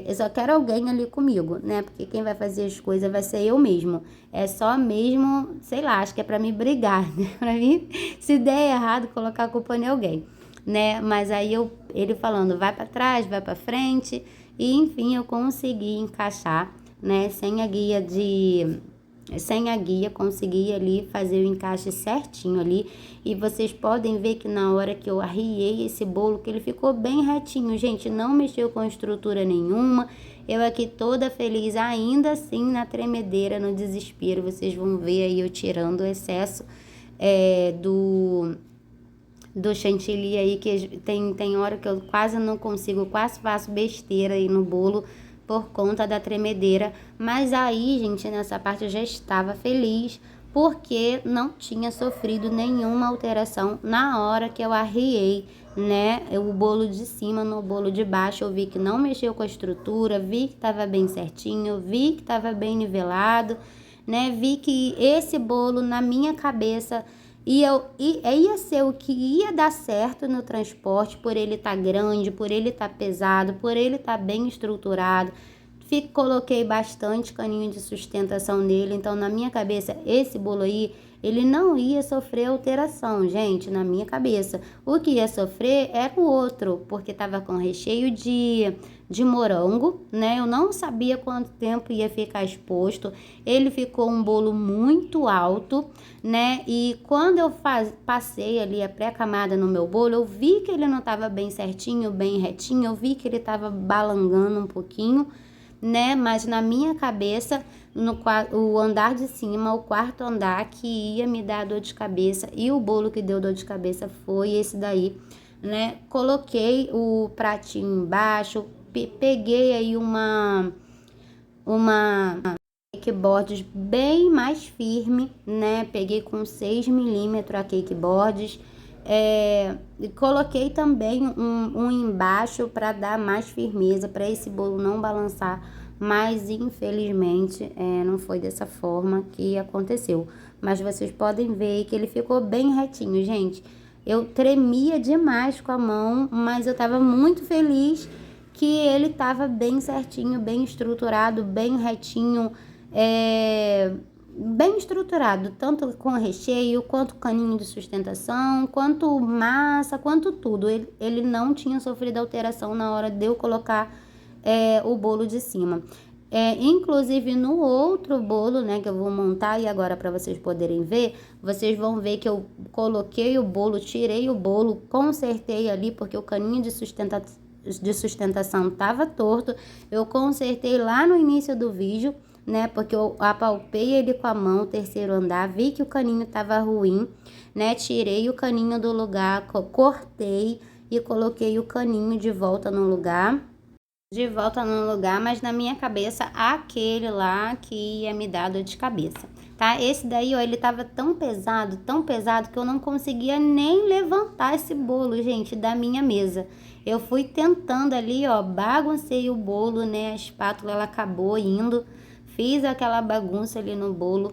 eu só quero alguém ali comigo, né? Porque quem vai fazer as coisas vai ser eu mesmo. É só mesmo, sei lá, acho que é pra me brigar, né? Pra mim, se der errado, colocar a culpa em alguém, né? Mas aí ele falando, vai pra trás, vai pra frente. E enfim, eu consegui encaixar, né, sem a guia, consegui ali fazer o encaixe certinho ali. E vocês podem ver que na hora que eu arriei esse bolo, que ele ficou bem retinho, gente, não mexeu com estrutura nenhuma. Eu aqui toda feliz, ainda assim na tremedeira, no desespero. Vocês vão ver aí eu tirando o excesso do chantilly aí, que tem hora que eu quase não consigo, quase faço besteira aí no bolo por conta da tremedeira. Mas aí, gente, nessa parte eu já estava feliz, porque não tinha sofrido nenhuma alteração na hora que eu arriei, né, o bolo de cima no bolo de baixo. Eu vi que não mexeu com a estrutura, vi que estava bem certinho, vi que estava bem nivelado, né, vi que esse bolo na minha cabeça ia ser o que ia dar certo no transporte, por ele estar grande, por ele estar pesado, por ele estar bem estruturado. Coloquei bastante caninho de sustentação nele, então na minha cabeça esse bolo aí, ele não ia sofrer alteração, gente, na minha cabeça. O que ia sofrer era o outro, porque estava com recheio de morango, né? Eu não sabia quanto tempo ia ficar exposto. Ele ficou um bolo muito alto, né? E quando eu passei ali a pré-camada no meu bolo, eu vi que ele não estava bem certinho, bem retinho. Eu vi que ele estava balangando um pouquinho, né? Mas na minha cabeça, o andar de cima, o quarto andar, que ia me dar dor de cabeça, e o bolo que deu dor de cabeça foi esse daí, né? Coloquei o pratinho embaixo, peguei aí uma cake boards bem mais firme, né? Peguei com 6 milímetros a cake boards, Coloquei também um embaixo para dar mais firmeza, para esse bolo não balançar, mas infelizmente não foi dessa forma que aconteceu. Mas vocês podem ver que ele ficou bem retinho, gente. Eu tremia demais com a mão, mas eu estava muito feliz que ele estava bem certinho, bem estruturado, bem retinho, bem estruturado, tanto com recheio, quanto caninho de sustentação, quanto massa, quanto tudo. Ele não tinha sofrido alteração na hora de eu colocar o bolo de cima. Inclusive no outro bolo, né, que eu vou montar e agora para vocês poderem ver, vocês vão ver que eu coloquei o bolo, tirei o bolo, consertei ali porque o caninho de sustentação estava torto. Eu consertei lá no início do vídeo, né, porque eu apalpei ele com a mão, terceiro andar, vi que o caninho estava ruim, né, tirei o caninho do lugar, cortei e coloquei o caninho de volta no lugar. Mas na minha cabeça, aquele lá que ia me dar dor de cabeça, tá? Esse daí, ó, ele tava tão pesado, que eu não conseguia nem levantar esse bolo, gente, da minha mesa. Eu fui tentando ali, ó, baguncei o bolo, né? A espátula, ela acabou indo, fiz aquela bagunça ali no bolo.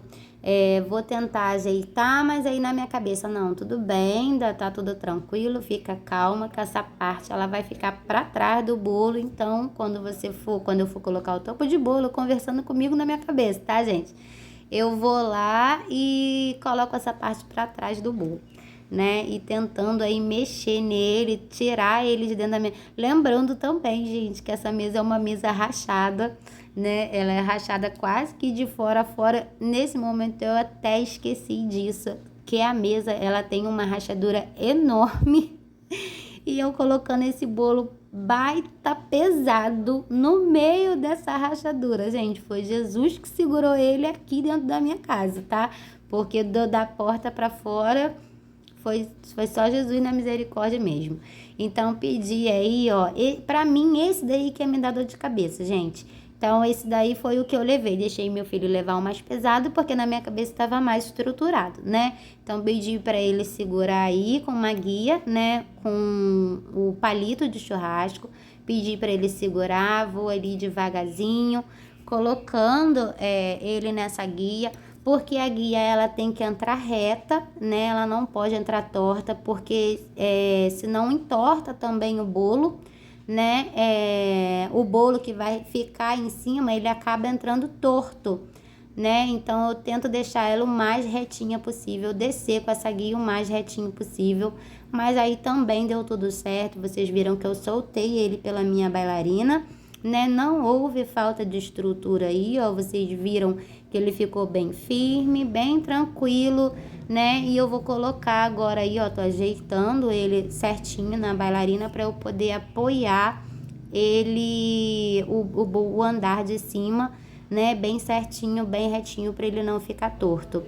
Vou tentar ajeitar, mas aí na minha cabeça, não, tudo bem, ainda tá tudo tranquilo, fica calma, que essa parte ela vai ficar para trás do bolo. Então, quando eu for colocar o topo de bolo, conversando comigo na minha cabeça, tá, gente? Eu vou lá e coloco essa parte para trás do bolo, né? E tentando aí mexer nele, tirar ele de dentro da mesa. Lembrando também, gente, que essa mesa é uma mesa rachada, né? Ela é rachada quase que de fora a fora. Nesse momento eu até esqueci disso, que a mesa, ela tem uma rachadura enorme. E eu colocando esse bolo baita pesado no meio dessa rachadura, gente. Foi Jesus que segurou ele aqui dentro da minha casa, tá? Porque da porta para fora foi só Jesus na misericórdia mesmo. Então, pedi aí, ó. Pra mim, esse daí que ia me dar dor de cabeça, gente. Então, esse daí foi o que eu levei. Deixei meu filho levar o mais pesado, porque na minha cabeça estava mais estruturado, né? Então, pedi para ele segurar aí com uma guia, né? Com o palito de churrasco. Pedi para ele segurar, vou ali devagarzinho, colocando ele nessa guia. Porque a guia, ela tem que entrar reta, né? Ela não pode entrar torta, porque senão entorta também o bolo, né? O bolo que vai ficar em cima, ele acaba entrando torto, né? Então, eu tento deixar ela o mais retinha possível, descer com essa guia o mais retinho possível. Mas aí também deu tudo certo. Vocês viram que eu soltei ele pela minha bailarina, né? Não houve falta de estrutura aí, ó. Vocês viram que ele ficou bem firme, bem tranquilo, né? E eu vou colocar agora aí, ó, tô ajeitando ele certinho na bailarina para eu poder apoiar ele, o andar de cima, né? Bem certinho, bem retinho, para ele não ficar torto.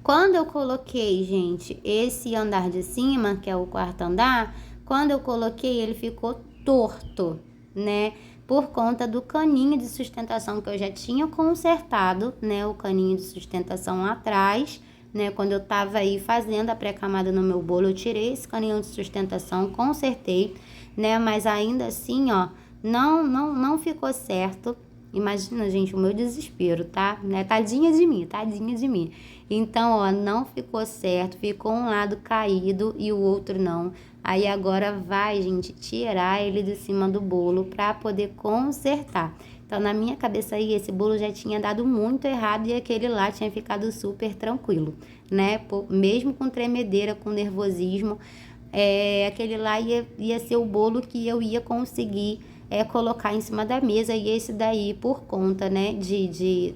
Quando eu coloquei, gente, esse andar de cima, que é o quarto andar, quando eu coloquei, ele ficou torto, né? Por conta do caninho de sustentação que eu já tinha consertado, né? O caninho de sustentação lá atrás, né? Quando eu tava aí fazendo a pré-camada no meu bolo, eu tirei esse caninho de sustentação, consertei, né? Mas ainda assim, ó, não ficou certo. Imagina, gente, o meu desespero, tá? Né? Tadinha de mim, tadinha de mim. Então, ó, não ficou certo, ficou um lado caído e o outro não. Aí agora vai, gente, tirar ele de cima do bolo para poder consertar. Então, na minha cabeça aí, esse bolo já tinha dado muito errado e aquele lá tinha ficado super tranquilo, né? Mesmo com tremedeira, com nervosismo, aquele lá ia ser o bolo que eu ia conseguir colocar em cima da mesa. E esse daí, por conta, né, de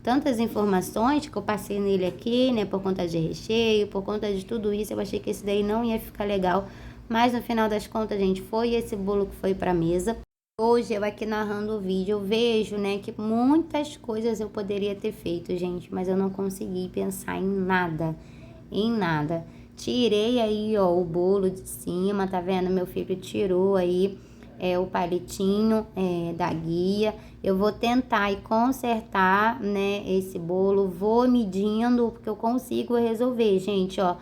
tantas informações que eu passei nele aqui, né, por conta de recheio, por conta de tudo isso, eu achei que esse daí não ia ficar legal, mas no final das contas, gente, foi esse bolo que foi pra mesa. Hoje, eu aqui narrando o vídeo, eu vejo, né, que muitas coisas eu poderia ter feito, gente, mas eu não consegui pensar em nada, Tirei aí, ó, o bolo de cima, tá vendo? Meu filho tirou aí o palitinho da guia. Eu vou tentar e consertar, né, esse bolo, vou medindo, porque eu consigo resolver, gente, ó.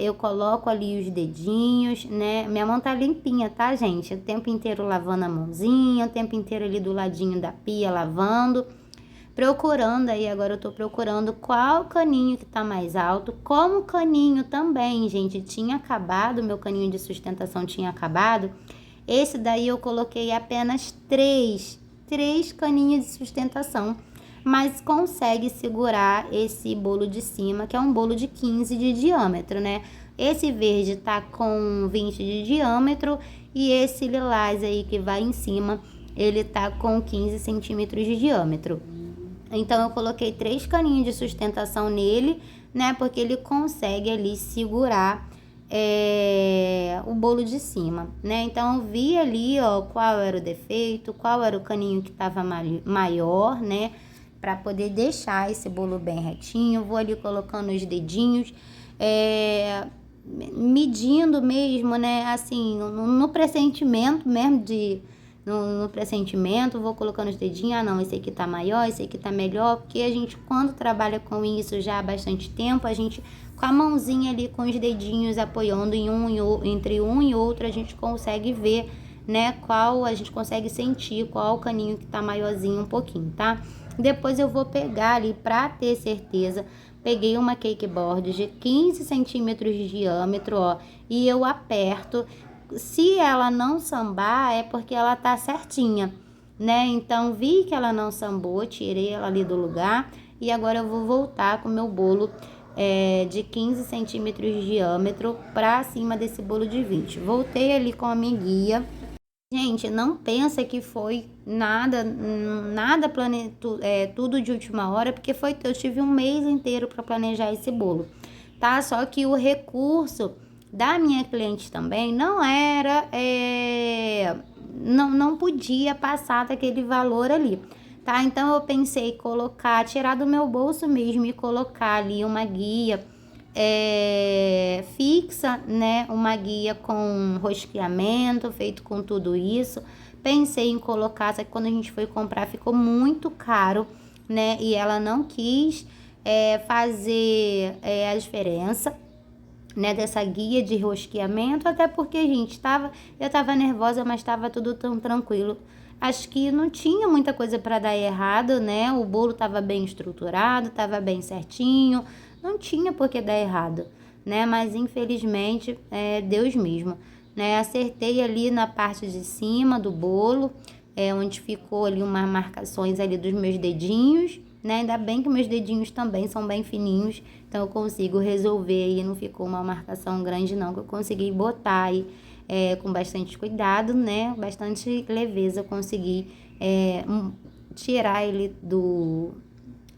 Eu coloco ali os dedinhos, né? Minha mão tá limpinha, tá, gente? O tempo inteiro lavando a mãozinha, o tempo inteiro ali do ladinho da pia lavando. Procurando aí, agora eu tô procurando qual caninho que tá mais alto. Como o caninho também, gente, tinha acabado, meu caninho de sustentação tinha acabado. Esse daí eu coloquei apenas três caninhos de sustentação, mas consegue segurar esse bolo de cima, que é um bolo de 15 de diâmetro, né? Esse verde tá com 20 de diâmetro e esse lilás aí que vai em cima, ele tá com 15 centímetros de diâmetro. Então eu coloquei 3 caninhos de sustentação nele, né? Porque ele consegue ali segurar o bolo de cima, né? Então eu vi ali, ó, qual era o defeito, qual era o caninho que estava maior, né? Para poder deixar esse bolo bem retinho. Vou ali colocando os dedinhos, medindo mesmo, né? Assim, no pressentimento mesmo no pressentimento, vou colocando os dedinhos, não, esse aqui tá maior, esse aqui tá melhor, porque a gente, quando trabalha com isso já há bastante tempo, a gente, com a mãozinha ali, com os dedinhos apoiando entre um e outro, a gente consegue ver, né, a gente consegue sentir qual o caninho que tá maiorzinho um pouquinho, tá? Depois eu vou pegar ali, pra ter certeza, peguei uma cake board de 15 centímetros de diâmetro, ó, e eu aperto. Se ela não sambar, é porque ela tá certinha, né? Então, vi que ela não sambou, tirei ela ali do lugar. E agora eu vou voltar com o meu bolo de 15 centímetros de diâmetro pra cima desse bolo de 20. Voltei ali com a minha guia. Gente, não pensa que foi nada tudo de última hora, porque eu tive um mês inteiro para planejar esse bolo, tá? Só que o recurso da minha cliente também não era, não podia passar daquele valor ali, tá? Então eu pensei colocar, tirar do meu bolso mesmo e colocar ali uma guia fixa, né? Uma guia com rosqueamento, feito com tudo isso. Pensei em colocar, só que quando a gente foi comprar ficou muito caro, né? E ela não quis fazer a diferença, né, dessa guia de rosqueamento, até porque, gente, eu tava nervosa, mas tava tudo tão tranquilo. Acho que não tinha muita coisa para dar errado, né? O bolo tava bem estruturado, tava bem certinho, não tinha por que dar errado, né? Mas infelizmente, Deus mesmo, né? Acertei ali na parte de cima do bolo, onde ficou ali umas marcações ali dos meus dedinhos, né? Ainda bem que meus dedinhos também são bem fininhos, então eu consigo resolver aí, não ficou uma marcação grande não, que eu consegui botar aí com bastante cuidado, né? Bastante leveza, eu consegui tirar ele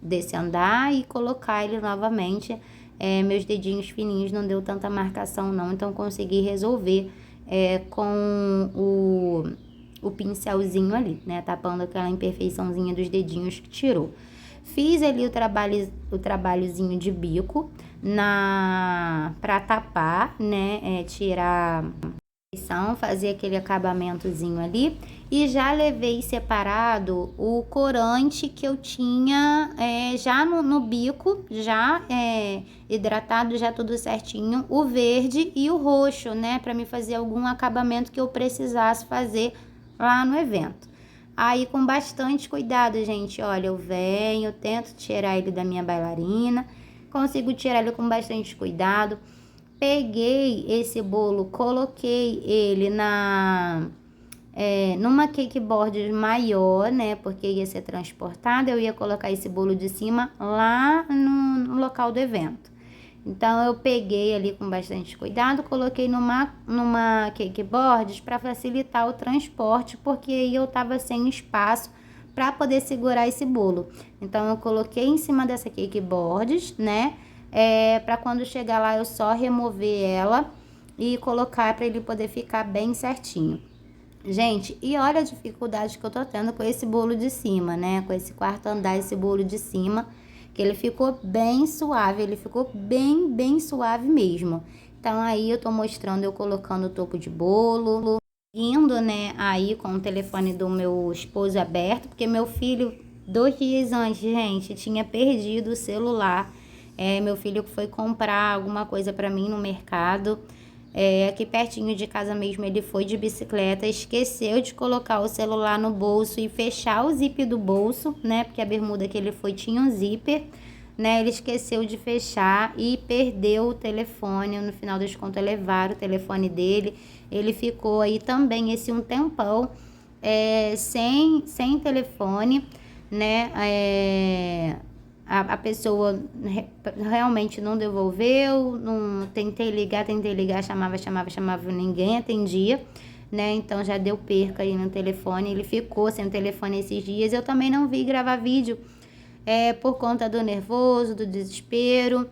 desse andar e colocar ele novamente. Meus dedinhos fininhos não deu tanta marcação não, então consegui resolver com o pincelzinho ali, né? Tapando aquela imperfeiçãozinha dos dedinhos que tirou. Fiz ali o trabalhozinho de bico para tapar, né? Tirar fazer aquele acabamentozinho ali e já levei separado o corante que eu tinha já no bico, já hidratado, já tudo certinho, o verde e o roxo, né, para me fazer algum acabamento que eu precisasse fazer lá no evento. Aí com bastante cuidado, gente, olha, eu tento tirar ele da minha bailarina, consigo tirar ele com bastante cuidado. Peguei esse bolo, coloquei ele numa cake board maior, né? Porque ia ser transportado, eu ia colocar esse bolo de cima lá no local do evento. Então, eu peguei ali com bastante cuidado, coloquei numa cake board para facilitar o transporte, porque aí eu tava sem espaço para poder segurar esse bolo. Então, eu coloquei em cima dessa cake board, né? Para quando chegar lá eu só remover ela e colocar para ele poder ficar bem certinho. Gente, e olha a dificuldade que eu tô tendo com esse bolo de cima, né? Com esse quarto andar, esse bolo de cima, que ele ficou bem suave, ele ficou bem suave mesmo. Então aí eu tô mostrando eu colocando o topo de bolo, indo, né, aí com o telefone do meu esposo aberto, porque meu filho 2 dias antes, gente, tinha perdido o celular Meu filho foi comprar alguma coisa para mim no mercado. Aqui pertinho de casa mesmo, ele foi de bicicleta, esqueceu de colocar o celular no bolso e fechar o zíper do bolso, né? Porque a bermuda que ele foi tinha um zíper, né? Ele esqueceu de fechar e perdeu o telefone. No final das contas, levaram o telefone dele. Ele ficou aí também um tempão sem telefone, né? A pessoa realmente não devolveu, não, tentei ligar, chamava, ninguém atendia, né? Então já deu perca aí no telefone, ele ficou sem o telefone esses dias. Eu também não vi gravar vídeo, por conta do nervoso, do desespero.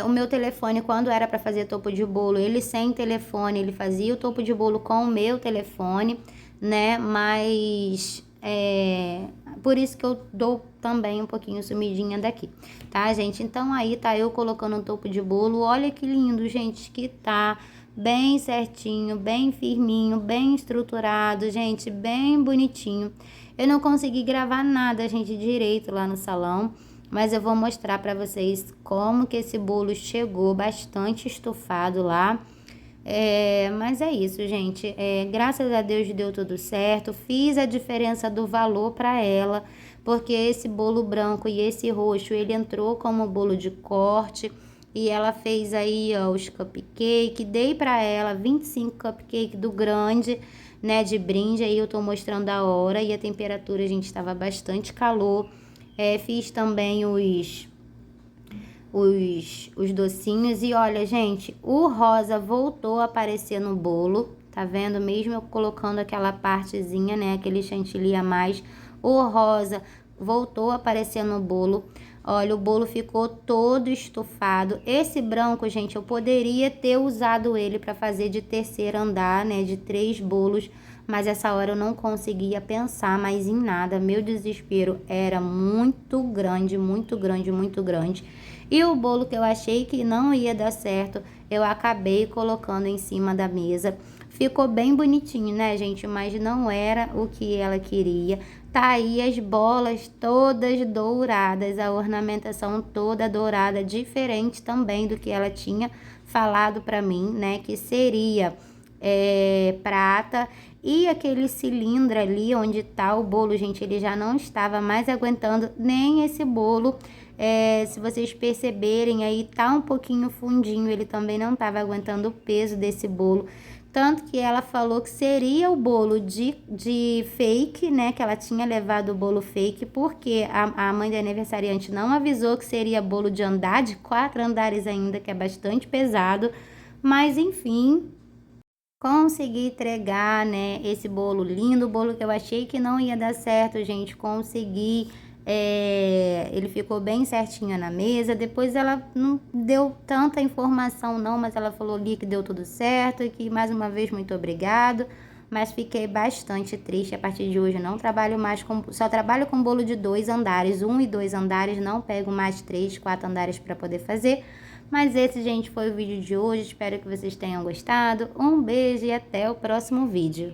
O meu telefone, quando era para fazer topo de bolo, ele sem telefone, ele fazia o topo de bolo com o meu telefone, né? Mas por isso que eu dou também um pouquinho sumidinha daqui, tá, gente? Então aí tá eu colocando um topo de bolo. Olha que lindo, gente, que tá bem certinho, bem firminho, bem estruturado, gente, bem bonitinho. Eu não consegui gravar nada, gente, direito lá no salão, mas eu vou mostrar pra vocês como que esse bolo chegou bastante estufado lá. Mas é isso, gente. Graças a Deus deu tudo certo. Fiz a diferença do valor para ela, porque esse bolo branco e esse roxo, ele entrou como bolo de corte. E ela fez aí, ó, os cupcake. Dei para ela 25 cupcake do grande, né, de brinde. Aí eu tô mostrando a hora e a temperatura, a gente, estava bastante calor. Fiz também os docinhos. E olha, gente, o rosa voltou a aparecer no bolo, tá vendo? Mesmo eu colocando aquela partezinha, né, aquele chantilly a mais, o rosa voltou a aparecer no bolo. Olha, o bolo ficou todo estufado. Esse branco, gente, eu poderia ter usado ele para fazer de terceiro andar, né, de 3 bolos, mas essa hora eu não conseguia pensar mais em nada. Meu desespero era muito grande, muito grande, muito grande. E o bolo que eu achei que não ia dar certo, eu acabei colocando em cima da mesa. Ficou bem bonitinho, né, gente? Mas não era o que ela queria. Tá aí as bolas todas douradas, a ornamentação toda dourada, diferente também do que ela tinha falado pra mim, né? Que seria prata. E aquele cilindro ali onde tá o bolo, gente, ele já não estava mais aguentando nem esse bolo. Se vocês perceberem aí, tá um pouquinho fundinho, ele também não estava aguentando o peso desse bolo. Tanto que ela falou que seria o bolo de fake, né? Que ela tinha levado o bolo fake, porque a mãe da aniversariante não avisou que seria bolo de andar, de 4 andares ainda, que é bastante pesado. Mas, enfim, consegui entregar, né, esse bolo lindo, o bolo que eu achei que não ia dar certo, gente, consegui. Ele ficou bem certinho na mesa. Depois ela não deu tanta informação não, mas ela falou ali que deu tudo certo e que, mais uma vez, muito obrigado. Mas fiquei bastante triste. A partir de hoje eu não trabalho mais só trabalho com bolo de 2 andares, 1 e 2 andares, não pego mais 3, 4 andares para poder fazer. Mas esse, gente, foi o vídeo de hoje. Espero que vocês tenham gostado. Um beijo e até o próximo vídeo.